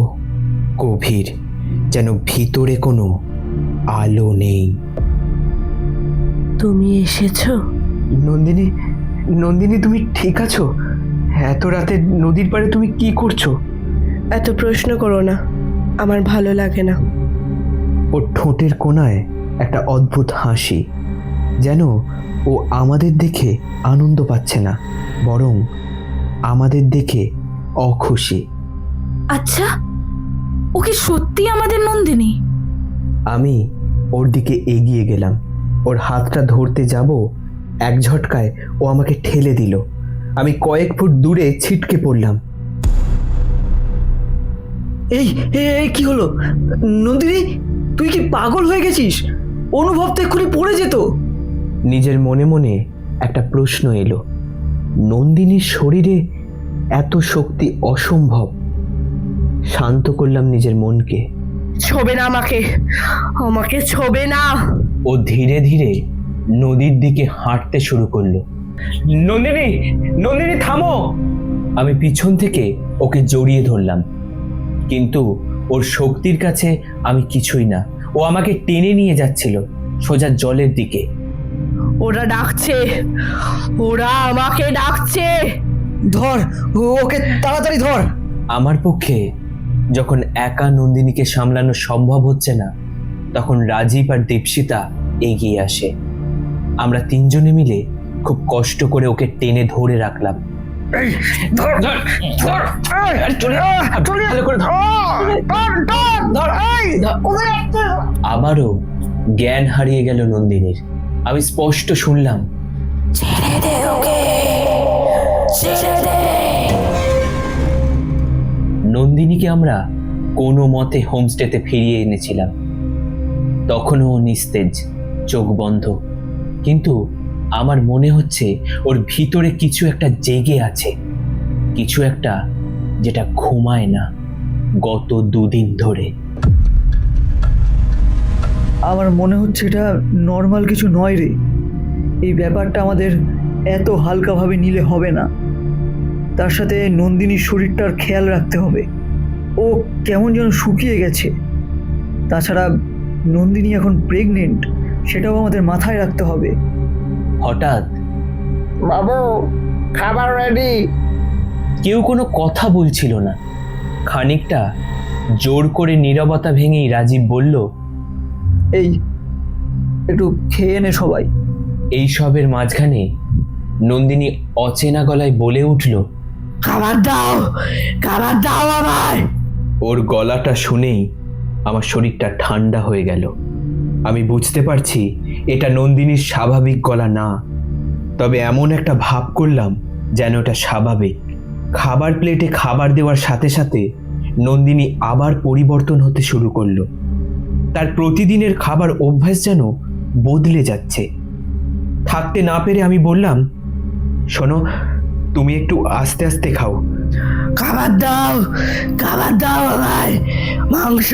Speaker 2: গভীর, যেন ভিতরে কোনো আলো নেই।
Speaker 4: তুমি এসেছো?
Speaker 2: নন্দিনী, নন্দিনী, তুমি ঠিক আছো? এত রাতে নদীর পাড়ে তুমি কি করছো?
Speaker 4: এত প্রশ্ন করো না, আমার ভালো লাগে না।
Speaker 2: ওর ঠোঁটের কোণায় একটা অদ্ভুত হাসি, যেন ও আমাদের দেখে আনন্দ পাচ্ছে না, বরং আমাদের দেখে অখুশি।
Speaker 3: আচ্ছা, ও কি সত্যি আমাদের নন্দিনী?
Speaker 2: আমি ওর দিকে এগিয়ে গেলাম। ওর হাতটা ধরতে যাব, এক ঝটকায় ও আমাকে ঠেলে দিল। আমি কয়েক ফুট দূরে ছিটকে পড়লাম।
Speaker 1: এই এই কি হলো নন্দিনী? তুই কি পাগল হয়ে গেছিস? অনুভব তো এক্ষুনি পড়ে যেত।
Speaker 2: নিজের মনে মনে একটা প্রশ্ন এলো। নন্দিনীর শরীরে এত শক্তি অসম্ভব। শান্ত করলাম নিজের মনকে।
Speaker 4: ছোবে না আমাকে, আমাকে ছোবে না।
Speaker 2: ও ধীরে ধীরে নদীর দিকে হাঁটতে শুরু করলো। নন্দিনী, নন্দিনী, থামো! আমি পিছন থেকে ওকে জড়িয়ে ধরলাম, কিন্তু ওর শক্তির কাছে আমি কিছুই না। ও আমাকে টেনে নিয়ে যাচ্ছিল সোজা জলের দিকে।
Speaker 4: ওরা ডাকছে, ওরা আমাকে ডাকছে।
Speaker 1: ধর ওকে, তাড়াতাড়ি ধর।
Speaker 2: আমার পক্ষে যখন একা নন্দিনীকে সামলানো সম্ভব হচ্ছে না, তখন রাজীব আর দীপশিতা এগিয়ে আসে। আমরা তিনজনে মিলে খুব কষ্ট করে ওকে টেনে ধরে রাখলাম। আবারও জ্ঞান হারিয়ে গেল নন্দিনীর। আমি স্পষ্ট শুনলাম,
Speaker 5: ছেড়ে দে ওকে, ছেড়ে দে।
Speaker 2: নন্দিনীকে আমরা কোনো মতে হোমস্টেতে ফিরিয়ে এনেছিলাম। তখনও ও নিস্তেজ, চোখ বন্ধ, কিন্তু আমার মনে হচ্ছে ওর ভিতরে কিছু একটা জেগে আছে, কিছু একটা যেটা ঘুমায় না গত 2 দিন ধরে।
Speaker 1: আমার মনে হচ্ছে এটা নর্মাল কিছু নয় রে। এই ব্যাপারটা আমাদের এত হালকাভাবে নিলে হবে না। তার সাথে নন্দিনীর শরীরটার খেয়াল রাখতে হবে। ও কেমন যেন শুকিয়ে গেছে। তাছাড়া নন্দিনী এখন প্রেগনেন্ট, সেটাও আমাদের মাথায় রাখতে হবে।
Speaker 2: হঠাৎ
Speaker 6: বাবু, খাবার রেডি।
Speaker 2: কেউ কোনো কথা বলছিল না। খানিকটা জোর করে নীরবতা ভেঙেই রাজীব বলল,
Speaker 1: এই একটু খেয়ে নে সবাই।
Speaker 2: এই সবের মাঝখানে নন্দিনী অচেনা গলায় বলে উঠল,
Speaker 4: খাবার দাও, খাবার দাও আমায়।
Speaker 2: ওর গলাটা শুনেই আমার শরীরটা ঠান্ডা হয়ে গেল। আমি বুঝতে পারছি এটা নন্দিনীর স্বাভাবিক গলা না, তবে এমন একটা ভাব করলাম যেন এটা স্বাভাবিক। খাবার প্লেটে খাবার দেওয়ার সাথে সাথে নন্দিনী আবার পরিবর্তন হতে শুরু করলো। তার প্রতিদিনের খাবার অভ্যাস যেন বদলে যাচ্ছে। থাকতে না পেরে আমি বললাম, শোনো, তুমি একটু আস্তে আস্তে খাও,
Speaker 4: খাবার দাও, খাবার দাও আমায়, মাংস,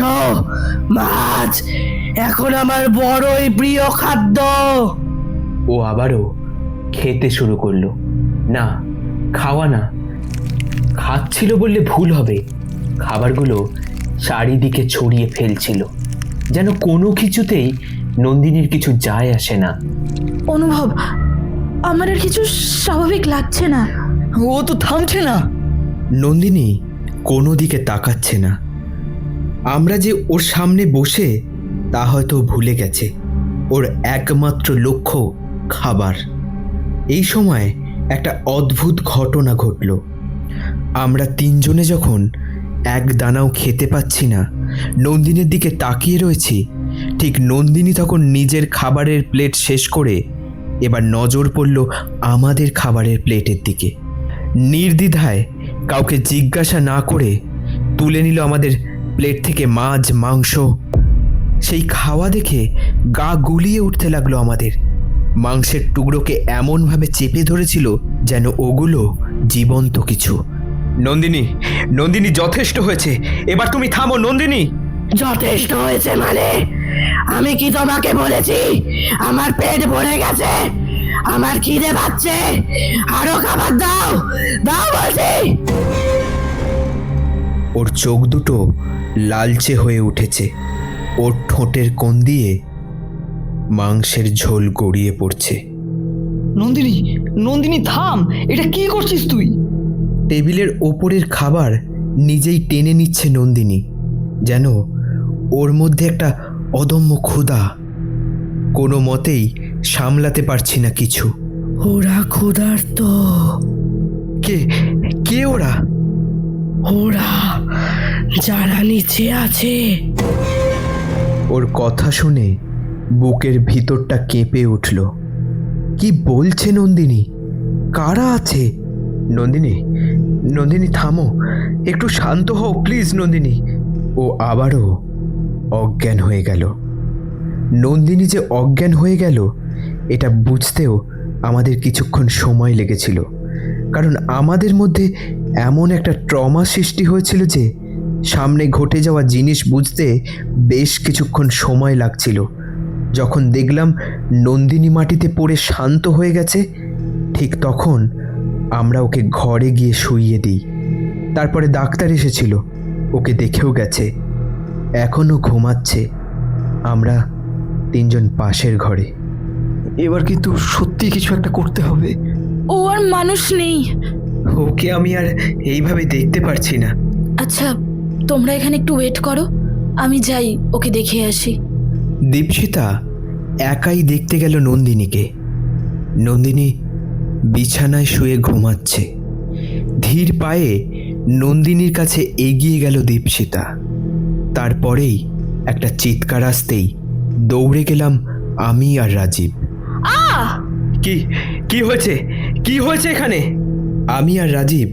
Speaker 4: মাছ, এখন আমার বড়ই প্রিয় খাদ্য।
Speaker 2: ও আবারও খেতে শুরু করলো। না, খাওয়া না, খাচ্ছিল বললে ভুল হবে, খাবারগুলো চারিদিকে ছড়িয়ে ফেলছিল, যেন কোনো কিছুতেই নন্দিনীর কিছু যায় আসে না।
Speaker 3: অনুভব, আমার আর কিছু স্বাভাবিক লাগছে না।
Speaker 1: ও তো থামছে না।
Speaker 8: নন্দিনী কোনো দিকে তাকাচ্ছে না। আমরা যে ওর সামনে বসে তা হয়তো ও ভুলে গেছে। ওর একমাত্র লক্ষ্য খাবার। এই সময় একটা অদ্ভুত ঘটনা ঘটল। আমরা তিনজনে যখন এক দানাও খেতে পাচ্ছি না, নন্দিনীর দিকে তাকিয়ে রয়েছি, ঠিক নন্দিনী তখন নিজের খাবারের প্লেট শেষ করে এবার নজর পড়ল আমাদের খাবারের প্লেটের দিকে। নির্দ্বিধায় কাউকে জিজ্ঞাসা না করে তুলে নিল আমাদের প্লেট থেকে মাছ, মাংস। সেই খাওয়া দেখে গা গুলিয়ে উঠতে লাগলো আমাদের। মাংসের টুকরোকে এমনভাবে চেপে ধরেছিল যেন ওগুলো জীবন্ত কিছু। নন্দিনী, নন্দিনী, যথেষ্ট হয়েছে, এবার তুমি থামো নন্দিনী।
Speaker 4: যথেষ্ট হয়েছে মানে? আমি কি তোমাকে বলেছি আমার পেট ভরে গেছে? আমার খিদে পাচ্ছে, আরো খাবার দাও, দাও বলছি।
Speaker 8: ওর চোখ দুটো লালচে হয়ে উঠেছে, ওর ঠোঁটের কোণ দিয়ে মাংসের ঝোল গড়িয়ে পড়ছে।
Speaker 1: নন্দিনী, নন্দিনী থাম, এটা কি করছিস তুই?
Speaker 8: টেবিলের ওপরের খাবার নিজেই টেনে নিচ্ছে নন্দিনী, যেন ওর মধ্যে একটা অদম্য ক্ষুধা। কোনো মতেই সামলাতে পারছি না কিছু।
Speaker 4: ওরা ক্ষুধার্ত,
Speaker 8: কে কে ওরা?
Speaker 4: ওরা যারা নিচে আছে।
Speaker 8: ওর কথা শুনে বুকের ভিতরটা কেঁপে উঠল। কি বলছে নন্দিনী? কারা আছে? নন্দিনী, নন্দিনী থামো, একটু শান্ত হও প্লিজ নন্দিনী। ও আবারও অজ্ঞান হয়ে গেল। নন্দিনী যে অজ্ঞান হয়ে গেল এটা বুঝতেও আমাদের কিছুক্ষণ সময় লেগেছিল, কারণ আমাদের মধ্যে এমন একটা ট্রমা সৃষ্টি হয়েছিল যে সামনে ঘটে যাওয়া জিনিস বুঝতে বেশ কিছুক্ষণ সময় লাগছিল। যখন দেখলাম নন্দিনী মাটিতে পড়ে শান্ত হয়ে গেছে, ঠিক তখন আমরা ওকে ঘরে গিয়ে শুইয়ে দিই। তারপরে ডাক্তার এসেছিল, ওকে দেখেও গেছে, এখনও ঘুমাচ্ছে। আমরা তিনজন পাশের ঘরে।
Speaker 1: এবার কিন্তু সত্যি কিছু একটা করতে হবে।
Speaker 3: ও আর মানুষ নেই।
Speaker 8: ওকে আমি আর এইভাবে দেখতে পারছি না।
Speaker 3: আচ্ছা, তোমরা এখানে একটু ওয়েট করো, আমি যাই ওকে দেখে আসি।
Speaker 8: দীপশিতা একাই দেখতে গেল নন্দিনীকে। নন্দিনী বিছানায় শুয়ে ঘুমাচ্ছে। ধীর পায়ে নন্দিনীর কাছে এগিয়ে গেল দীপশিতা। তারপরেই একটা চিৎকার আসতেই দৌড়ে গেলাম আমি আর রাজীব। কি কি হয়েছে? কি হয়েছে এখানে? আমি আর রাজীব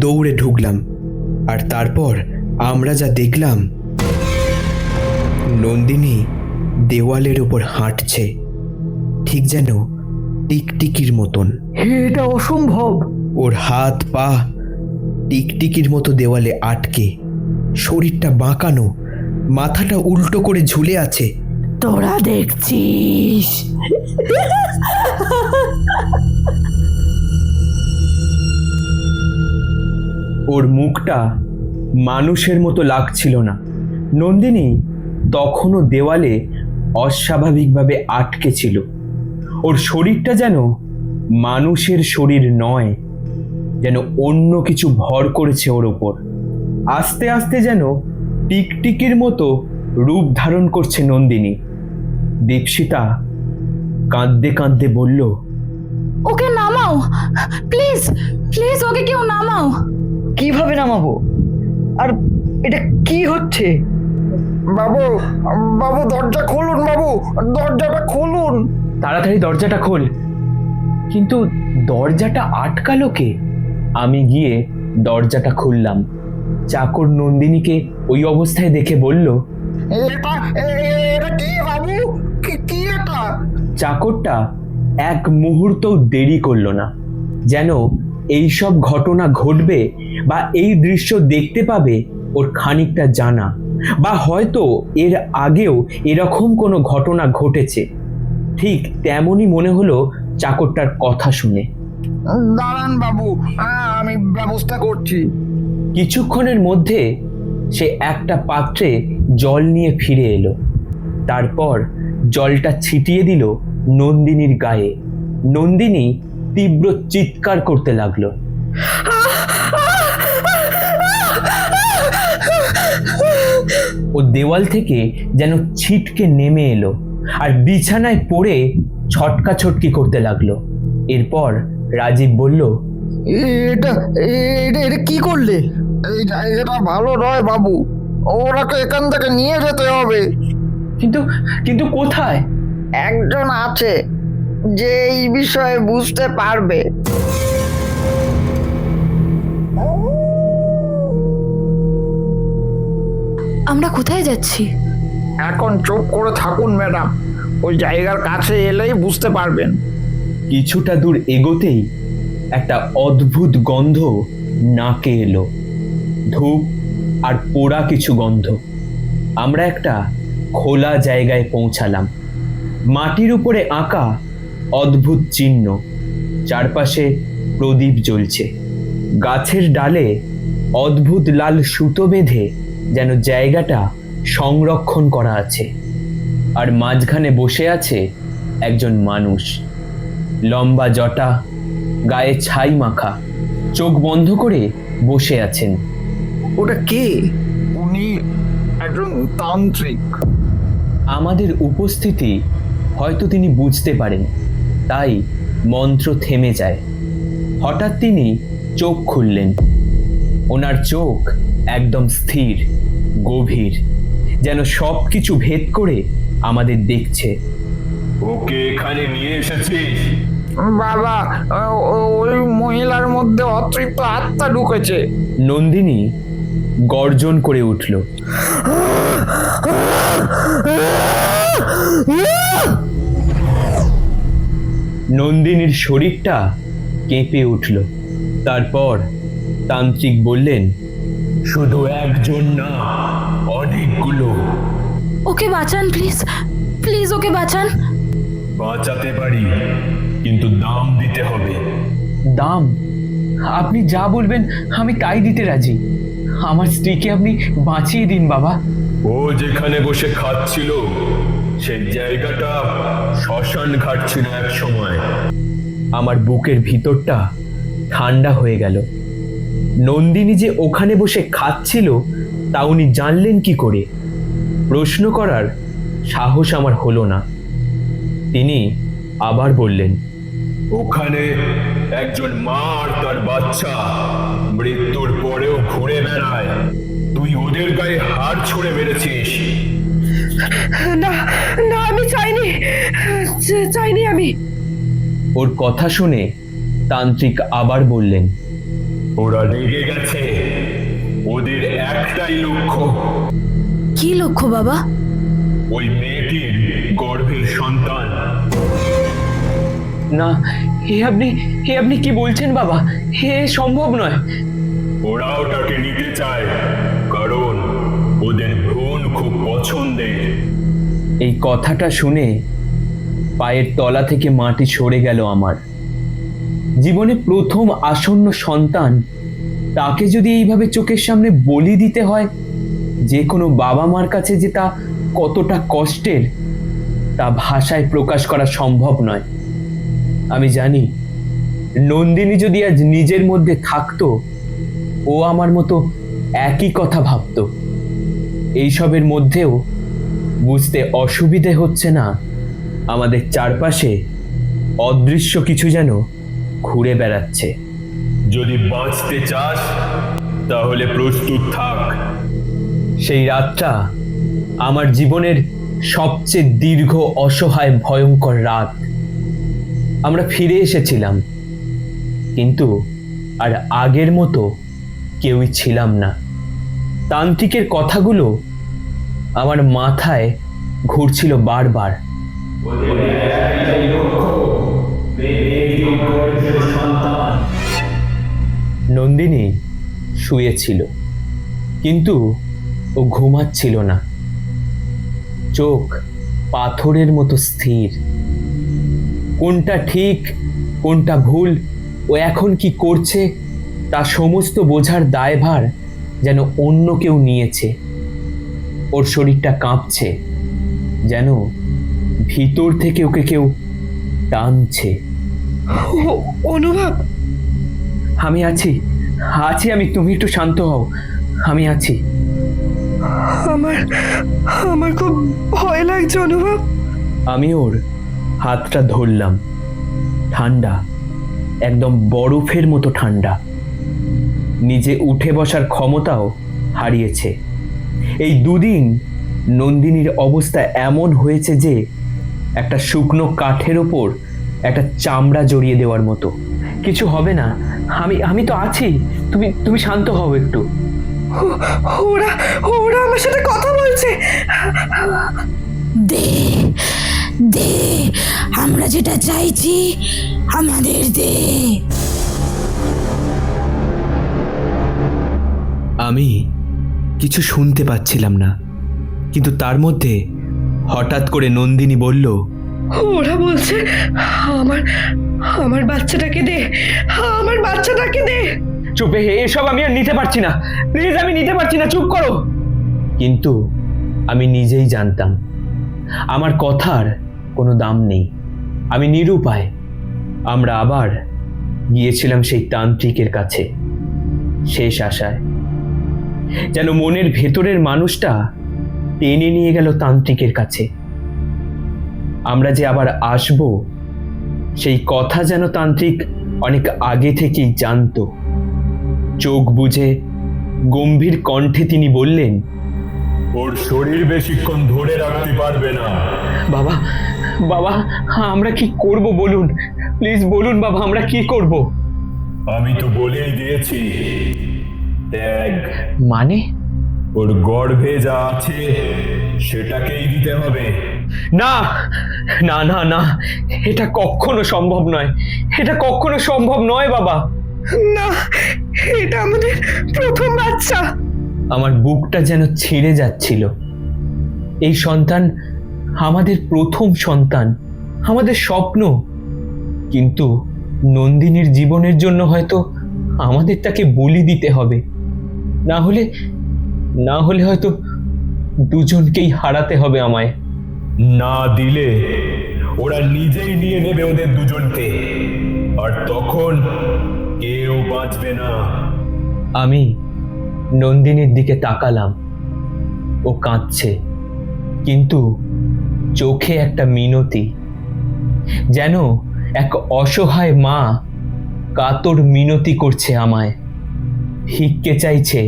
Speaker 8: দৌড়ে ঢুকলাম, আর তারপর আমরা যা দেখলাম, নন্দিনী দেওয়ালের উপর হাঁটছে, ঠিক যেন টিকটিকির মতন।
Speaker 1: এটা অসম্ভব।
Speaker 8: ওর হাত পা টিকটিকির মতো দেওয়ালে আটকে, শরীরটা বাঁকানো, মাথাটা উল্টো করে ঝুলে আছে।
Speaker 4: তোরা দেখছিস?
Speaker 2: ওর মুখটা মানুষের মতো লাগছিল না। নন্দিনী তখনও দেওয়ালে অস্বাভাবিকভাবে আটকে ছিল। ওর শরীরটা যেন মানুষের শরীর নয়, যেন অন্য কিছু ভর করেছে ওর ওপর। আস্তে আস্তে যেন টিকটিকির মতো রূপ ধারণ করছে নন্দিনী। দীপশিতা কাঁদতে কাঁদতে বলল,
Speaker 3: ওকে নামাও, প্লিজ প্লিজ, ওকে কেউ নামাও।
Speaker 1: কিভাবে নামাবো? আর এটা কি হচ্ছে?
Speaker 6: বাবু, বাবু দরজা খুলুন, বাবু দরজাটা খুলুন।
Speaker 2: তাড়াতাড়ি দরজাটা খোল। কিন্তু দরজাটা আটকালো কে? আমি গিয়ে দরজাটা খুললাম। চাকর নন্দিনীকে ওই অবস্থায় দেখে বলল,
Speaker 6: এটা কি বাবু? কি এটা?
Speaker 2: চাকরটা এক মুহূর্তও দেরি করলো না, যেন এইসব ঘটনা ঘটবে বা এই দৃশ্য দেখতে পাবে ওর খানিকটা জানা, বা হয়তো এর আগেও এরকম কোনো ঘটনা ঘটেছে। ঠিক তেমনই মনে হলো চাকরটার কথা শুনে।
Speaker 6: দাঁড়ান বাবু, আমি ব্যবস্থা করছি।
Speaker 2: কিছুক্ষণের মধ্যে সে একটা পাত্রে জল নিয়ে ফিরে এলো। তারপর জলটা ছিটিয়ে দিল নন্দিনীর গায়ে। নন্দিনী তীব্র চিৎকার করতে লাগলো। ও দেওয়াল থেকে যেন ছিটকে নেমে এলো আর বিছানায় পড়ে ছটকা ছটকি করতে লাগলো। এরপর রাজীব বলল,
Speaker 1: এটা এটা এটা কি করলে?
Speaker 6: এই জায়গাটা ভালো নয় বাবু, ওরাকে এখান থেকে নিয়ে যেতে হবে।
Speaker 2: কিন্তু কিন্তু কোথায়?
Speaker 6: একজন আছে যে এই বিষয়ে বুঝতে পারবে।
Speaker 3: আমরা কোথায় যাচ্ছি?
Speaker 6: এখন চুপ করে থাকুন ম্যাডাম, ওই জায়গার কাছে এলেই বুঝতে পারবেন।
Speaker 2: কিছুটা দূর এগোতেই একটা অদ্ভুত গন্ধ নাকে এলো, ধূপ আর পোড়া কিছু গন্ধ। আমরা একটা খোলা জায়গায় পৌঁছালাম। মাটির উপরে আঁকা অদ্ভুত চিহ্ন, চারপাশে প্রদীপ জ্বলছে। গাছের ডালে অদ্ভুত লাল সুতো বেঁধে যেন জায়গাটা সংরক্ষণ করা আছে। আর মাঝখানে বসে আছে একজন মানুষ, লম্বা জটা, গায়ে ছাই মাখা, চোখ বন্ধ করে বসে আছেন।
Speaker 1: ওটা কে?
Speaker 6: উনি একজন তান্ত্রিক।
Speaker 2: আমাদের উপস্থিতি হয়তো তিনি বুঝতে পারেন, তাই মন্ত্র থেমে যায়। হঠাৎ তিনি চোখ খুললেন। ওনার চোখ একদম স্থির, গভীর, যেন সব কিছু ভেদ করে আমাদের দেখছে।
Speaker 7: ওকে এখানে নিয়ে এসেছিস?
Speaker 6: বাবা, ওই মহিলার মধ্যে অতৃপ্ত আত্মা ঢুকেছে।
Speaker 2: নন্দিনী গর্জন করে উঠল। নন্দিনীর শরীরটা কেঁপে উঠল। তারপর তান্ত্রিক বললেন, শুধু একজন না, অনেকগুলো।
Speaker 3: ওকে বাঁচান প্লিজ, প্লিজ ওকে বাঁচান।
Speaker 7: বাঁচাতে পারি, কিন্তু দাম দিতে হবে।
Speaker 2: দাম? আপনি যা বলবেন আমি তাই দিতে রাজি। আমার স্ত্রীকে আপনি বাঁচিয়ে দিন বাবা।
Speaker 7: ও যেখানে বসে খাচ্ছিল সেই জায়গাটা শ্মশান ঘাট ছিল এক সময়।
Speaker 2: আমার বুকের ভিতরটা ঠান্ডা হয়ে গেল। নন্দিনী যে ওখানে বসে খাচ্ছিল তা উনি জানলেন কি করে? প্রশ্ন করার সাহস আমার হলো না। তিনি আবার বললেন,
Speaker 7: ওখানে একজন মা আর তার বাচ্চা মৃত্যুর পরেও ঘুরে বেড়ায়। তুই ওদের গায়ে হাড় ছুঁড়ে মেরেছিস।
Speaker 4: না না, আমি চাইনি, চাইনি আমি।
Speaker 2: ওর কথা শুনে তান্ত্রিক আবার বললেন,
Speaker 7: ওরা রেগে গেছে, ওদের একটাই লক্ষ্য,
Speaker 3: কি লক্ষ্য বাবা?
Speaker 7: ওই মেয়েটির গর্ভের সন্তান।
Speaker 2: না, হে আপনি কি বলছেন বাবা? হে সম্ভব নয়।
Speaker 7: ওরা ওটাকে নিতে চায় কারণ ওদের ভ্রূণ খুব পছন্দের।
Speaker 2: এই কথাটা শুনে পায়ের তলা থেকে মাটি সরে গেল আমার। জীবনে প্রথম আসন্ন সন্তান, তাকে যদি এইভাবে চোখের সামনে বলি দিতে হয়, যে কোনো বাবা মার কাছে যে তা কতটা কষ্টের তা ভাষায় প্রকাশ করা সম্ভব নয়। আমি জানি নন্দিনী যদি আজ নিজের মধ্যে থাকতো, ও আমার মতো একই কথা ভাবতো। এইসবের মধ্যেও বুঝতে অসুবিধে হচ্ছে না, আমাদের চারপাশে অদৃশ্য কিছু যেন ঘুরে বেড়াচ্ছে।
Speaker 7: যদি বাঁচতে চাস তাহলে প্রস্তুত থাক।
Speaker 2: সেই রাতটা আমার জীবনের সবচেয়ে দীর্ঘ, অসহায়, ভয়ঙ্কর রাত। আমরা ফিরে এসেছিলাম, কিন্তু আর আগের মতো কেউই ছিলাম না। তান্ত্রিকের কথাগুলো আমার মাথায় ঘুরছিল বারবার। নন্দিনী শুয়েছিল, কিন্তু ও ঘুমাচ্ছিল না। চোখ পাথরের মতো স্থির। কোনটা ঠিক কোনটা ভুল, ও এখন কি করছে তা সমস্ত বোঝার দায়ভার যেন অন্য কেউ নিয়েছে। ওর শরীরটা কাঁপছে, যেন ভিতর থেকে ওকে কেউ টানছে।
Speaker 4: অনুভব,
Speaker 2: আমি আছি, আমি। তুমি একটু শান্ত হও, আমি আছি।
Speaker 4: আমার খুব ভয় লাগছে অনুভব।
Speaker 2: আমি ওর হাতটা ধরলাম। ঠান্ডা, একদম বরফের মতো ঠান্ডা। নিজে উঠে বসার ক্ষমতাও হারিয়েছে। এই দুদিন নন্দিনীর অবস্থা এমন হয়েছে যে একটা শুকনো কাঠের ওপর একটা চামড়া জড়িয়ে দেওয়ার মতো। কিছু হবে না, আমি তো আছি। তুমি শান্ত হও একটু।
Speaker 4: ওরা আমার সাথে কথা বলছে।
Speaker 5: দে দে, আমরা যেটা চাইছি আমাদের দে।
Speaker 2: আমি কিছু শুনতে পাচ্ছিলাম না, কিন্তু তার মধ্যে হঠাৎ করে নন্দিনী বলল,
Speaker 4: ওরা বলছে আমার বাচ্চাটাকে দে, আমার বাচ্চাটাকে দে।
Speaker 2: চুপে, এসব আমি আর নিতে পারছি না, প্লিজ, আমি নিতে পারছি না, চুপ করো। কিন্তু আমি নিজেই জানতাম আমার কথার কোনো দাম নেই। আমি নিরুপায়। আমরা আবার গিয়েছিলাম সেই তান্ত্রিকের কাছে, শেষ আশায়। যেন মনের ভেতরের মানুষটা টেনে নিয়ে গেল তান্ত্রিকের কাছে। আমরা যে আবার আসব সেই কথা যেন তান্ত্রিক অনেক আগে থেকেই জানতো। চোখ বুজে গম্ভীর কণ্ঠে তিনি বললেন,
Speaker 7: ওর শরীর বেশিক্ষণ ধরে রাখতে পারবে না।
Speaker 2: বাবা, বাবা, আমরা কি করব বলুন, প্লিজ বলুন বাবা, আমরা কি করব?
Speaker 7: আমি তো বলেই দিয়েছি, ত্যাগ।
Speaker 2: মানে?
Speaker 7: ওর গর্ভে যা আছে সেটাকেই দিতে হবে।
Speaker 2: না না না না, এটা কখনো সম্ভব নয়, এটা কখনো সম্ভব নয় বাবা।
Speaker 4: না, এটা আমাদের প্রথম বাচ্চা।
Speaker 2: আমার বুকটা যেন ছিঁড়ে যাচ্ছিল। এই সন্তান আমাদের প্রথম সন্তান, আমাদের স্বপ্ন। কিন্তু নন্দিনীর জীবনের জন্য হয়তো আমাদের তাকে বলি দিতে হবে, না হলে হয়তো দুজনকেই হারাতে হবে আমায়।
Speaker 7: না দিলে ওরা নিজেই নিয়ে নেবে ওদের দুজনকে, আর তখন কেউ বাঁচবে না।
Speaker 2: আমি নন্দিনীর দিকে তাকালাম। ও কাঁদছে, কিন্তু চোখে একটা মিনতি, যেন এক অসহায় মা কাতর মিনতি করছে আমায়। ভিক্ষে চাইছে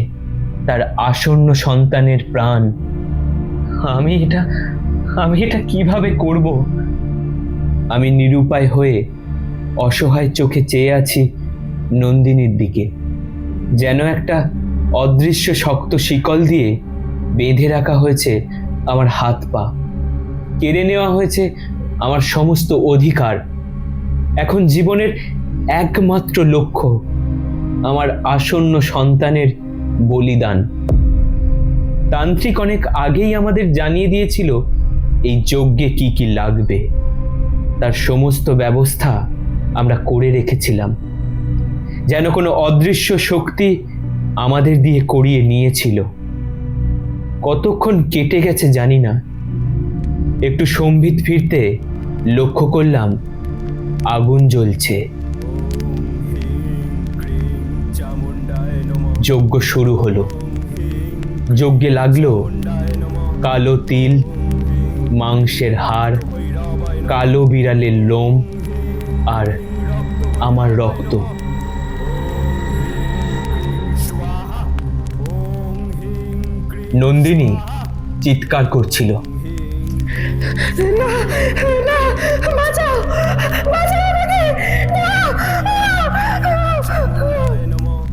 Speaker 2: তার আসন্ন সন্তানের প্রাণ। আমি এটা কিভাবে করব? আমি নিরুপায় হয়ে অসহায় চোখে চেয়ে আছি নন্দিনীর দিকে। যেন একটা অদৃশ্য শক্ত শিকল দিয়ে বেঁধে রাখা হয়েছে আমার হাত পা, কেড়ে নেওয়া হয়েছে আমার সমস্ত অধিকার। এখন জীবনের একমাত্র লক্ষ্য আমার আসন্ন সন্তানের বলিদান। তান্ত্রিক অনেক আগেই আমাদের জানিয়ে দিয়েছিল এই যজ্ঞে কি কি লাগবে। তার সমস্ত ব্যবস্থা আমরা করে রেখেছিলাম, যেন কোনো অদৃশ্য শক্তি আমাদের দিয়ে করিয়ে নিয়েছিল। কতক্ষণ কেটে গেছে জানি না। একটু সম্বিত ফিরতে লক্ষ্য করলাম আগুন জ্বলছে। যজ্ঞ শুরু হলো। যজ্ঞে লাগলো কালো তিল, মাংসের হাড়, কালো বিড়ালের লোম আর আমার রক্ত। নন্দিনী চিৎকার করছিল,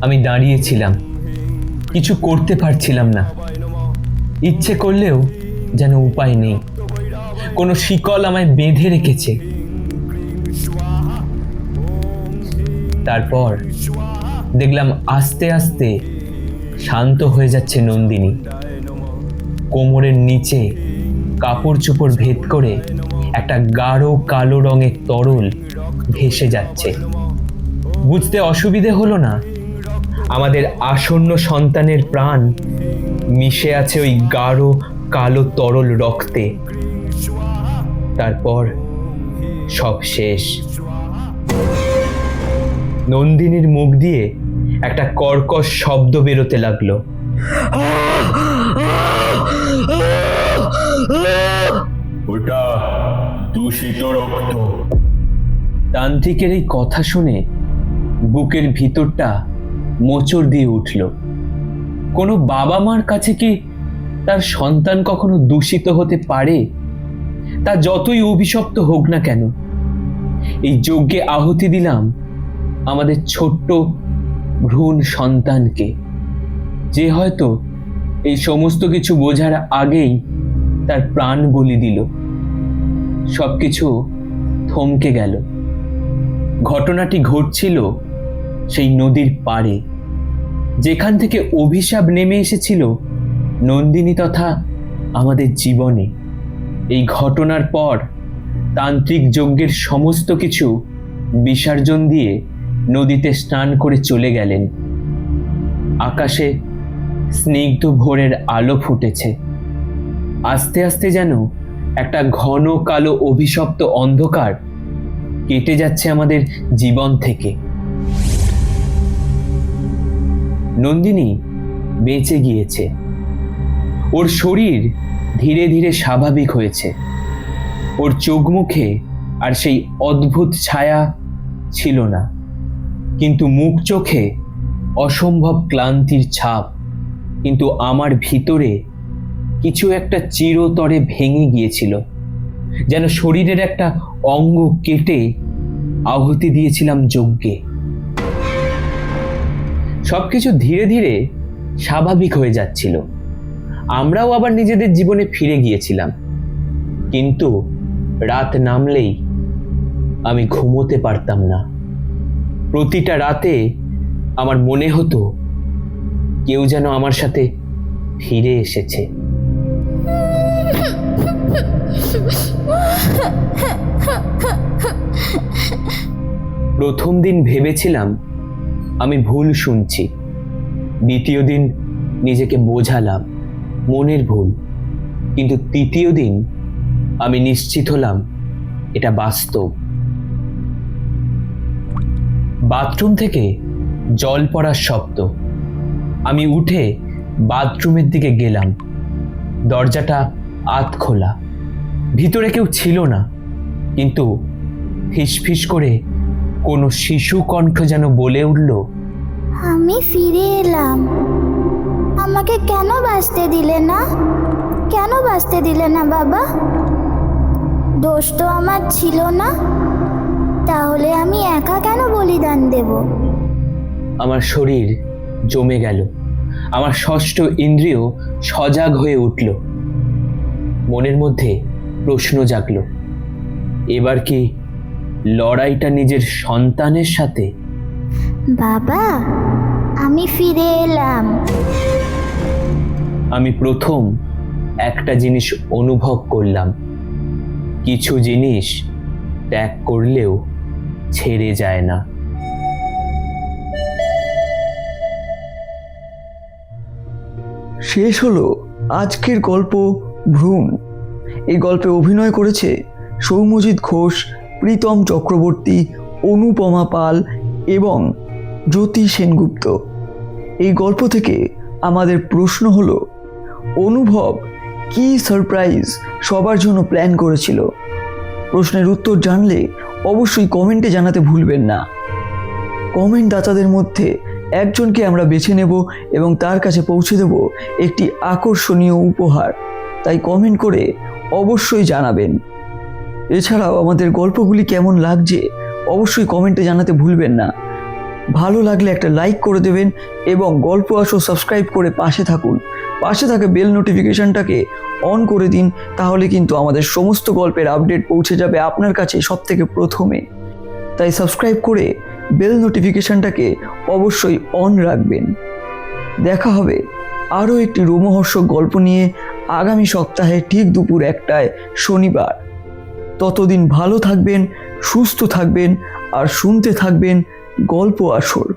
Speaker 2: আমি দাঁড়িয়েছিলাম, কিছু করতে পারছিলাম না। ইচ্ছে করলেও যেন উপায় নেই। কোনো শিকল আমায় বেঁধে রেখেছে। তারপর দেখলাম আস্তে আস্তে শান্ত হয়ে যাচ্ছে নন্দিনী। কোমরের নিচে কাপড় চোপড় ভেদ করে একটা গাঢ় কালো রঙের তরল ভেসে যাচ্ছে। বুঝতে অসুবিধে হলো না, আমাদের আসন্ন সন্তানের প্রাণ মিশে আছে ওই গাঢ় কালো তরল রক্তে। তারপর সব শেষ। নন্দিনীর মুখ দিয়ে একটা কর্কশ শব্দ বেরোতে লাগলো।
Speaker 7: ওটা দূষিত রক্ত।
Speaker 2: তান্ত্রিকের এই কথা শুনে বুকের ভিতরটা মোচড় দিয়ে উঠল। কোনো বাবা মার কাছে কি তার সন্তান কখনো দূষিত হতে পারে? তা যতই অভিশপ্ত হোক না কেন, এই যজ্ঞে আহুতি দিলাম আমাদের ছোট্ট ভ্রূণ সন্তানকে, যে হয়তো এই সমস্ত কিছু বোঝার আগেই তার প্রাণ বলি দিল। সবকিছু থমকে গেল। ঘটনাটি ঘটছিল সেই নদীর পাড়ে, যেখান থেকে অভিশাপ নেমে এসেছিল নন্দিনী তথা আমাদের জীবনে। এই ঘটনার পর তান্ত্রিক যজ্ঞের সমস্ত কিছু বিসর্জন দিয়ে নদীতে স্নান করে চলে গেলেন। আকাশে স্নিগ্ধ ভোরের আলো ফুটেছে। আস্তে আস্তে যেন একটা ঘন কালো অভিশপ্ত অন্ধকার কেটে যাচ্ছে আমাদের জীবন থেকে। নন্দিনী বেঁচে গিয়েছে। ওর শরীর ধীরে ধীরে স্বাভাবিক হয়েছে। ওর চোখ মুখে আর সেই অদ্ভুত ছায়া ছিল না, কিন্তু মুখ চোখে অসম্ভব ক্লান্তির ছাপ। কিন্তু আমার ভিতরে কিছু একটা চিরতরে ভেঙে গিয়েছিল, যেন শরীরের একটা অঙ্গ কেটে আহুতি দিয়েছিলাম যজ্ঞে। সবকিছু ধীরে ধীরে স্বাভাবিক হয়ে যাচ্ছিল। আমরাও আবার নিজেদের জীবনে ফিরে গিয়েছিলাম। কিন্তু রাত নামলেই আমি ঘুমোতে পারতাম না। প্রতিটা রাতে আমার মনে হতো কেউ যেন আমার সাথে ফিরে এসেছে। প্রথম দিন ভেবেছিলাম আমি ভুল শুনছি। দ্বিতীয় দিন নিজেকে বোঝালাম মনের ভুল। কিন্তু তৃতীয় দিন আমি নিশ্চিত হলাম এটা বাস্তব। বাথরুম থেকে জল পড়ার শব্দ। আমি উঠে বাথরুমের দিকে গেলাম। দরজাটা আধ খোলা, ভিতরে কেউ ছিল না, কিন্তু ফিসফিস করে কোনো শিশু কণ্ঠ যেন বলে উঠল,
Speaker 5: আমি ফিরে এলাম। আমাকে কেন বাঁচতে দিলে না? কেন বাঁচতে দিলে না বাবা? দোষ তো আমার ছিল না, তাহলে আমি একা কেন বলিদান দেব?
Speaker 2: আমার শরীর জমে গেল। আমার ষষ্ঠ ইন্দ্রিয় সজাগ হয়ে উঠল। মনের মধ্যে প্রশ্ন জাগল, এবার কি লড়াইটা নিজের সন্তানের সাথে?
Speaker 5: বাবা, আমি ফিরে এলাম।
Speaker 2: আমি প্রথম একটা জিনিস অনুভব করলাম, কিছু জিনিস ত্যাগ করলেও ছেড়ে যায় না।
Speaker 1: শেষ হলো আজকের গল্প ভ্রূণ। এই গল্পে অভিনয় করেছে সৌম্যজিৎ ঘোষ, প্রীতম চক্রবর্তী, অনুপমা পাল এবং জ্যোতি সেনগুপ্ত। এই গল্প থেকে আমাদের প্রশ্ন হলো, অনুভব কী সারপ্রাইজ সবার জন্য প্ল্যান করেছিল? প্রশ্নের উত্তর জানলে অবশ্যই কমেন্টে জানাতে ভুলবেন না। কমেন্ট দাতাদের মধ্যে একজনকে আমরা বেছে নেব এবং তার কাছে পৌঁছে দেব একটি আকর্ষণীয় উপহার। তাই কমেন্ট করে অবশ্যই জানাবেন। এছাড়াও আমাদের গল্পগুলি কেমন লাগছে অবশ্যই কমেন্টে জানাতে ভুলবেন না। ভালো লাগলে একটা লাইক করে দেবেন এবং গল্প আসো সাবস্ক্রাইব করে পাশে থাকুন। পাশে থাকা বেল নোটিফিকেশনটাকে অন করে দিন, তাহলে কিন্তু আমাদের সমস্ত গল্পের আপডেট পৌঁছে যাবে আপনার কাছে সবথেকে প্রথমে। তাই সাবস্ক্রাইব করে বেল নোটিফিকেশনটাকে অবশ্যই অন রাখবেন। দেখা হবে আরও একটি রোমহর্ষক গল্প নিয়ে আগামী সপ্তাহে ঠিক দুপুর 1টায় শনিবার। ততদিন ভালো থাকবেন, সুস্থ থাকবেন আর শুনতে থাকবেন গল্প আসর।